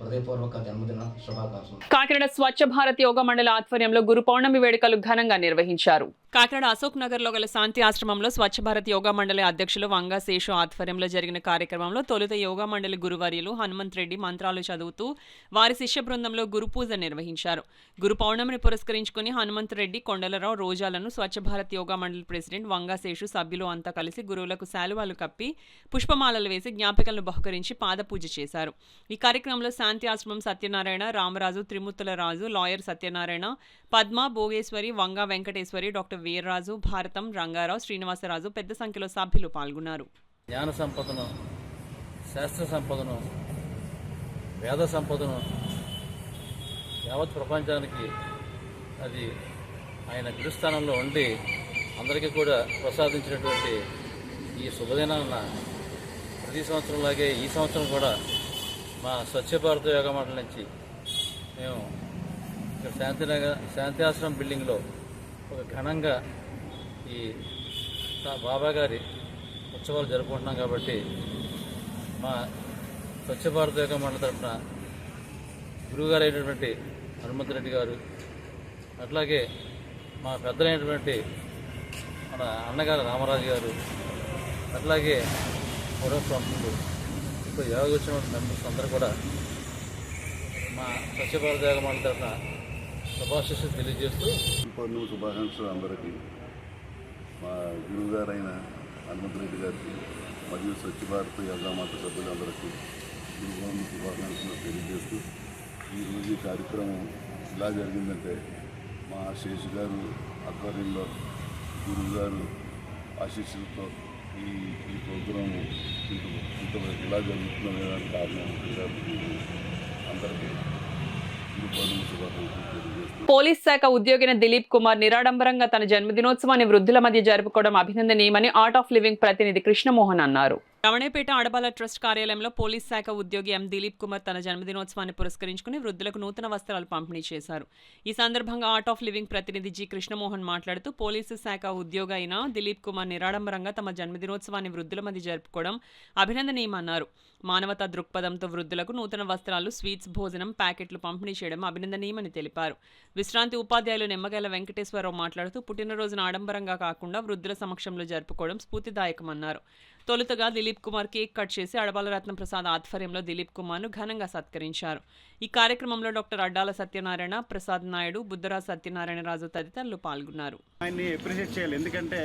హృదయపూర్వక జన్మదిన శుభాకాంక్షలు. కాకినాడ స్వచ్ఛ భారత్ యోగా మండలి ఆధ్వర్యంలో గురు పౌర్ణమి వేడుకలు ఘనంగా నిర్వహించారు. కాకినాడ అశోక్ నగర్ లో గల శాంతి ఆశ్రమంలో స్వచ్ఛ భారత్ యోగా మండలి అధ్యక్షులు వంగా శేషు ఆధ్వర్యంలో జరిగిన కార్యక్రమంలో తొలుత యోగా మండలి గురువర్యులు హనుమంత్ రెడ్డి మంత్రాలు చదువుతూ వారి శిష్య బృందంలో గురు పూజ నిర్వహించారు. గురు పౌర్ణమిని పురస్కరించుకుని హనుమంత్ రెడ్డి, కొండలరావు, రోజాలను స్వచ్ఛ భారత్ యోగా మండలి ప్రెసిడెంట్ వంగా శేషు సభ్యులు అంతా కలిసి గురువులకు శాలువాలు కప్పి పుష్పమాలలు వేసి జ్ఞాపికలను బహుకరించి పాద పూజ చేశారు. ఈ కార్యక్రమంలో శాంతి ఆశ్రమం సత్యనారాయణ, రామరాజు, త్రిమూర్తుల రాజు, లాయర్ సత్యనారాయణ, పద్మ, భోగేశ్వరి, వంగా వెంకటేశ్వరి, డాక్టర్ వీర్రాజు, భారతం, రంగారావు, శ్రీనివాసరాజు పెద్ద సంఖ్యలో సభ్యులు పాల్గొన్నారు. జ్ఞాన సంపదను, శాస్త్ర సంపదను, వేద సంపదను యావత్ ప్రపంచానికి అది ఆయన గురుస్థానంలో ఉండి అందరికీ కూడా ప్రసాదించినటువంటి ఈ శుభదినాన్న ప్రతి సంవత్సరంలాగే ఈ సంవత్సరం కూడా మా స్వచ్ఛ భారత యోగా మండలి నుంచి మేము ఇక్కడ శాంతి ఆశ్రమం బిల్డింగ్లో ఒక ఘనంగా ఈ బాబా గారి ఉత్సవాలు జరుపుకుంటున్నాం. కాబట్టి మా స్వచ్ఛ భారత యోగా మండలి తరఫున గురువుగారు అయినటువంటి హనుమంతరెడ్డి గారు, అట్లాగే మా పెద్దలైనటువంటి మన అన్నగారు రామరాజు గారు, అట్లాగే మరో ప్రముఖులు ఇప్పుడు యోగా వచ్చిన మెంబర్స్ అందరూ కూడా మా స్వచ్ఛభారత యోగమాల తరఫున శుభాశిస్సులు తెలియజేస్తూ పౌర్ణమి శుభాకాంక్షలు అందరికీ. మా గురువు గారైన హనుమంతరెడ్డి గారికి మరియు స్వచ్ఛ భారత్ యోగామాత సభ్యులందరికీ గురు పౌర్ణమి శుభాకాంక్షలు తెలియజేస్తూ ఈరోజు ఈ కార్యక్రమం ఇలా జరిగిందంటే మా శేషు గారు ఆధ్వర్యంలో గురువు గారు ఆశీస్సులతో ఈ ప్రోగ్రాం ఇంతవరకు ఇలా జరుగుతున్న దానికి కారణం అందరికీ గురు పౌర్ణమి శుభాకాంక్షలు తెలియజేస్తూ. పోలీస్ శాఖ ఉద్యోగిన దిలీప్ కుమార్ నిరాడంబరంగా తన జన్మదినోత్సవాన్ని వృద్ధుల మధ్య జరుపుకోవడం అభినందనీయమని ఆర్ట్ ఆఫ్ లివింగ్ ప్రతినిధి కృష్ణమోహన్ అన్నారు. రమణేపేట ఆడబాల ట్రస్ట్ కార్యాలయంలో పోలీస్ శాఖ ఉద్యోగి ఎం దిలీప్ కుమార్ తన జన్మదినోత్సవాన్ని పురస్కరించుకుని వృద్ధులకు నూతన వస్త్రాలు పంపిణీ చేశారు. ఈ సందర్భంగా ఆర్ట్ ఆఫ్ లివింగ్ ప్రతినిధి జి కృష్ణమోహన్ మాట్లాడుతూ పోలీసు శాఖ ఉద్యోగి అయిన దిలీప్ కుమార్ నిరాడంబరంగా తమ జన్మదినోత్సవాన్ని వృద్ధుల మధ్య జరుపుకోవడం అభినందనీయమన్నారు. మానవతా దృక్పథంతో వృద్ధులకు నూతన వస్త్రాలు, స్వీట్స్, భోజనం ప్యాకెట్లు పంపిణీ చేయడం అభినందనీయమని తెలిపారు. విశ్రాంతి ఉపాధ్యాయులు నిమ్మగైల వెంకటేశ్వరరావు మాట్లాడుతూ పుట్టినరోజున ఆడంబరంగా కాకుండా వృద్ధుల సమక్షంలో జరుపుకోవడం స్ఫూర్తిదాయకమన్నారు. తొలుతగా దిలీప్ కుమార్ కేక్ కట్ చేసి అడబాల రత్న ప్రసాద్ ఆధ్వర్యంలో దిలీప్ కుమార్ను ఘనంగా సత్కరించారు. ఈ కార్యక్రమంలో డాక్టర్ అడ్డాల సత్యనారాయణ, ప్రసాద్ నాయుడు, బుద్ధరాజ్ సత్యనారాయణ రాజు తదితరులు పాల్గొన్నారు. ఆయన్ని అప్రిషియేట్ చేయాలి, ఎందుకంటే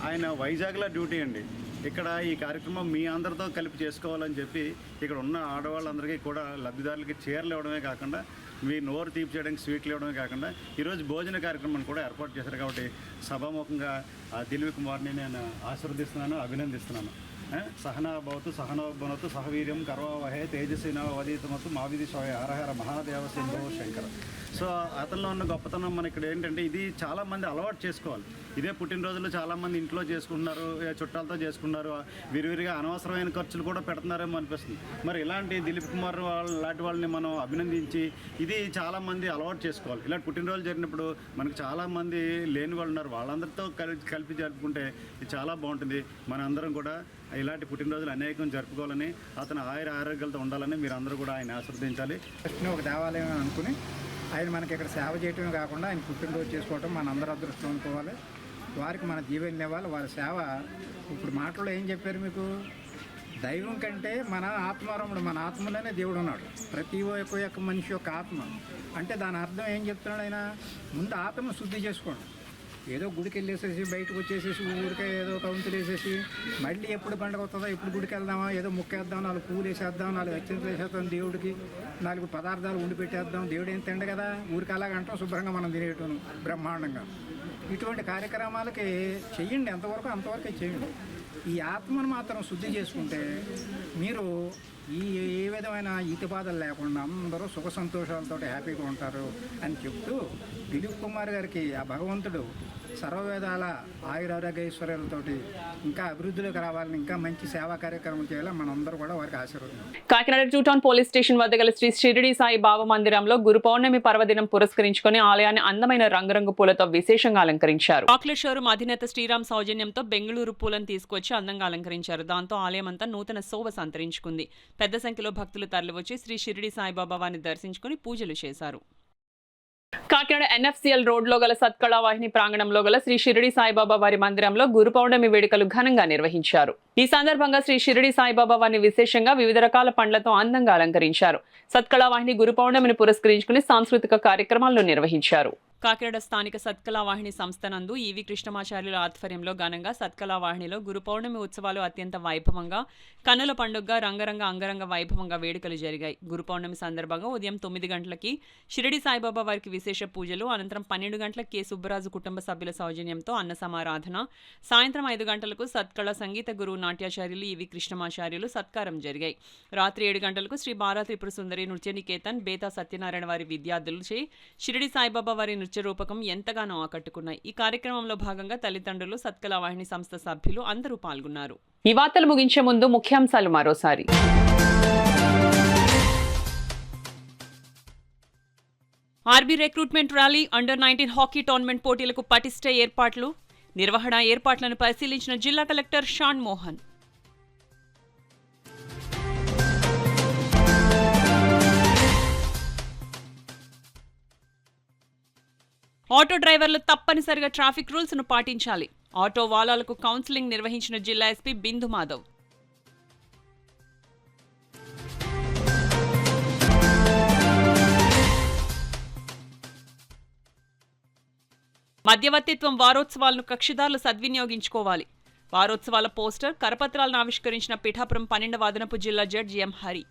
ఆయన వైజాగ్లో డ్యూటీ అండి. ఇక్కడ ఈ కార్యక్రమం మీ అందరితో కలిపి చేసుకోవాలని చెప్పి ఇక్కడ ఉన్న ఆడవాళ్ళందరికీ కూడా లబ్ధిదారులకి చీరలు ఇవ్వడమే కాకుండా మీ నోరు తీపి చేయడానికి స్వీట్లు ఇవ్వడమే కాకుండా ఈరోజు భోజన కార్యక్రమాన్ని కూడా ఏర్పాటు చేశారు. కాబట్టి సభాముఖంగా దిలీప్ కుమార్ని నేను ఆశీర్వదిస్తున్నాను, అభినందిస్తున్నాను. సహనాభవతు సహనోభవతు సహవీర్యం కర్వావహే తేజస్వినవదీతమతు మావిధి స్వాయ హరహర మహాదేవ సింధో శంకర. సో అతనిలో ఉన్న గొప్పతనం మన ఇక్కడ ఏంటంటే ఇది చాలామంది అలవాటు చేసుకోవాలి. ఇదే పుట్టినరోజులు చాలామంది ఇంట్లో చేసుకుంటున్నారు, చుట్టాలతో చేసుకున్నారు, విరివిరిగా అనవసరమైన ఖర్చులు కూడా పెడుతున్నారేమో అనిపిస్తుంది. మరి ఇలాంటి దిలీప్ కుమార్ లాంటి వాళ్ళని మనం అభినందించి ఇది చాలామంది అలవాటు చేసుకోవాలి. ఇలాంటి పుట్టినరోజు జరిగినప్పుడు మనకు చాలామంది లేని వాళ్ళు ఉన్నారు, వాళ్ళందరితో కలిపి జరుపుకుంటే ఇది చాలా బాగుంటుంది. మన అందరం కూడా ఇలాంటి పుట్టినరోజులు అనేకం జరుపుకోవాలని, అతను ఆరోగ్యాలతో ఉండాలని మీరు అందరూ కూడా ఆయన ఆశీర్వదించాలి. ఒక దేవాలయం అనుకుని ఆయన మనకి ఇక్కడ సేవ చేయటమే కాకుండా ఆయన పుట్టినరోజు చేసుకోవటం మన అందరూ అదృష్టం అనుకోవాలి. వారికి మన జీవనం ఇవ్వాలి. వారి సేవ ఇప్పుడు మాటల్లో ఏం చెప్పారు మీకు, దైవం కంటే మన ఆత్మారముడు, మన ఆత్మలోనే దేవుడు ఉన్నాడు. ప్రతి ఒక్క మనిషి యొక్క ఆత్మ అంటే దాని అర్థం ఏం చెప్తున్నాడు ఆయన, ముందు ఆత్మ శుద్ధి చేసుకోండి. ఏదో గుడికి వెళ్ళేసేసి బయటకు వచ్చేసేసి ఊరికే ఏదో కౌంతులు వేసేసి మళ్ళీ ఎప్పుడు పండుగ వస్తుందో, ఎప్పుడు గుడికి వెళ్దామా, ఏదో ముక్కేద్దాం, 4 పూలు వేసేద్దాం, 4 అర్చనలు వేసేద్దాం, దేవుడికి 4 పదార్థాలు ఉండి పెట్టేద్దాం, దేవుడు ఏం తిండ కదా, ఊరికి అలాగంటాం, శుభ్రంగా మనం తినేయటం బ్రహ్మాండంగా. ఇటువంటి కార్యక్రమాలకి చెయ్యండి, ఎంతవరకు అంతవరకే చేయండి. ఈ ఆత్మను మాత్రం శుద్ధి చేసుకుంటే మీరు ఏ విధమైన ఈతిబాధలు లేకుండా అందరూ సుఖ సంతోషాలతో హ్యాపీగా ఉంటారు అని చెప్తూ దిలీప్ కుమార్ గారికి ఆ భగవంతుడు సర్వవేదాల ఆయురారోగ్యైశ్వర్యాలతోటి ఇంకా అభివృద్ధిలోకి రావాలని, ఇంకా మంచి సేవా కార్యక్రమం చేయాలని మనందరూ కూడా వారికి ఆశీర్వదించాం. కాకినాడ 2 టౌన్ పోలీస్ స్టేషన్ వద్ద గల శ్రీ షిరిడి సాయి బాబా మందిరంలో గురు పౌర్ణమి పర్వదినం పురస్కరించుకుని ఆలయాన్ని అందమైన రంగురంగు పూలతో విశేషంగా అలంకరించారు. చాక్లెట్ షోరూం అధినేత శ్రీరామ్ సౌజన్యంతో బెంగళూరు పూలను తీసుకొచ్చి అందంగా అలంకరించారు. దాంతో ఆలయం అంతా నూతన శోభ సంతరించుకుంది. పెద్ద సంఖ్యలో భక్తులు తరలివచ్చి శ్రీ షిరిడి సాయిబాబా వారిని దర్శించుకుని పూజలు చేశారు. కాకినాడ ఎన్ఎఫ్సిఎల్ రోడ్లో గల సత్కళా వాహిని ప్రాంగణంలో గల శ్రీ షిరిడి సాయిబాబా వారి మందిరంలో గురు పౌర్ణమి వేడుకలు ఘనంగా నిర్వహించారు. ఈ సందర్భంగా శ్రీ షిరిడి సాయిబాబా వారిని విశేషంగా వివిధ రకాల పండ్లతో అందంగా అలంకరించారు. సత్కళా వాహిని గురు పౌర్ణమిని పురస్కరించుకుని సాంస్కృతిక కార్యక్రమాలను నిర్వహించారు. కాకినాడ స్థానిక సత్కళా వాహిని సంస్థ నందు ఈవి కృష్ణమాచార్యుల ఆధ్వర్యంలో ఘనంగా సత్కళా వాహినిలో గురు పౌర్ణమి ఉత్సవాలు అత్యంత వైభవంగా, కన్నుల పండుగగా రంగరంగ అంగరంగ వైభవంగా వేడుకలు జరిగాయి. గురు పౌర్ణమి సందర్భంగా ఉదయం 9 గంటలకి షిరిడి సాయిబాబా వారికి విశేష పూజలు, అనంతరం 12 గంటలకు కె సుబ్బరాజు కుటుంబ సభ్యుల సౌజన్యంతో అన్న సమారాధన, సాయంత్రం 5 గంటలకు సత్కళ సంగీత గురువు నాట్యాచార్యులు ఈవి కృష్ణమాచార్యులు సత్కారం జరిగాయి. రాత్రి 7 గంటలకు శ్రీ బాలా త్రిపుర సుందరి నృత్య నికేతన్ బేతా సత్యనారాయణ వారి విద్యార్థులచే షిరిడి సాయిబాబా వారి నృత్య రూపకం ఎంతగానో ఆకట్టుకున్నాయి. ఈ కార్యక్రమంలో భాగంగా తల్లిదండ్రులు, సత్కళా వాహిని సంస్థ సభ్యులు అందరూ పాల్గొన్నారు. ఈ వార్తలు ముగించే ముందు ముఖ్యాంశాలు మరోసారి. RB recruitment rally, under hockey tournament పోటీలకు పటిష్ట ఏర్పాట్లు, నిర్వహణ ఏర్పాట్లను పరిశీలించిన జిల్లా కలెక్టర్ షాన్ మోహన్. ఆటో డ్రైవర్లు తప్పనిసరిగా ట్రాఫిక్ రూల్స్ ను పాటించాలి. ఆటో వాలాలకు కౌన్సిలింగ్ నిర్వహించిన జిల్లా ఎస్పీ బిందు మాధవ్. మధ్యవర్తిత్వం వారోత్సవాలను కక్షిదారులు సద్వినియోగించుకోవాలి. వారోత్సవాల పోస్టర్, కరపత్రాలను ఆవిష్కరించిన పిఠాపురం 12వ అదనపు జిల్లా జడ్జి ఎం హరి.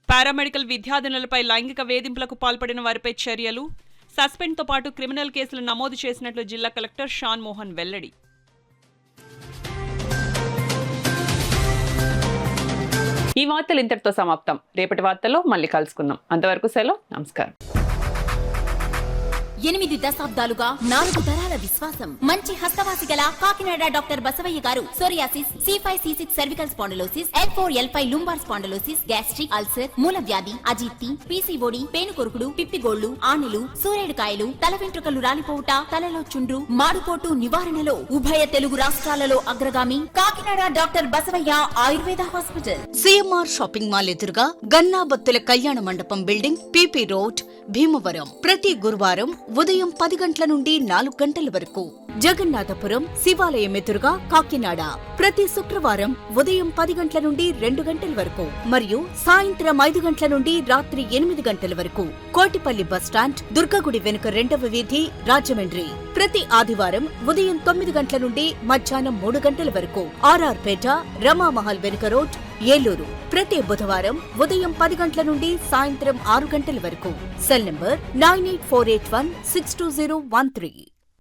పారామెడికల్ విద్యార్థినులపై లైంగిక వేధింపులకు పాల్పడిన వారిపై చర్యలు, సస్పెండ్తో పాటు క్రిమినల్ కేసులు నమోదు చేసినట్లు జిల్లా కలెక్టర్ షాన్ మోహన్ వెల్లడి. ఈ వార్తలు ఇంతటితో సమాప్తం. రేపటి వార్తల్లో మళ్ళీ కలుసుకుందాం. అంతవరకు సెలవు. నమస్కారం. 8 దశాబ్దాలుగా 4 తరాల విశ్వాసం. మంచి హస్తవాసి గల కాకినాడ డాక్టర్ బసవయ్య గారు psoriasis, C5C6 cervical spondylosis, L4L5 lumbar spondylosis, gastric, ulcer, మూల వ్యాధి, అజీర్తి, PCOD, పేనుకొరుకుడు, పిప్పిగోళ్లు, ఆనెలు, సూరేడుకాయలు, తల వెంట్రుకలు రాలిపోవుట, తలలో చుండ్రు, మాడుపోటు నివారణలో ఉభయ తెలుగు రాష్ట్రాలలో అగ్రగామి Kakinada doctor Basavayya Ayurveda hospital. CMR shopping mall ఎదురుగా గన్నాబత్తుల కళ్యాణ మండపం బిల్డింగ్, PP రోడ్, భీమవరం. ప్రతి గురువారం ఉదయం 10 గంటల నుండి 4 గంటల వరకు. జగన్నాథపురం శివాలయం ఎదురుగా కాకినాడ. ప్రతి శుక్రవారం ఉదయం 10 గంటల నుండి 2 గంటల వరకు మరియు సాయంత్రం 5 గంటల నుండి రాత్రి 8 గంటల వరకు. కోటిపల్లి బస్టాండ్, దుర్గగుడి వెనుక 2వ వీధి, రాజమండ్రి. ప్రతి ఆదివారం ఉదయం 9 గంటల నుండి మధ్యాహ్నం 3 గంటల వరకు. RR పేట, రమామహల్ వెనుక రోడ్, ఏలూరు. ప్రతి బుధవారం ఉదయం 10 గంటల నుండి సాయంత్రం 6 గంటల వరకు. Cell number 9848162013.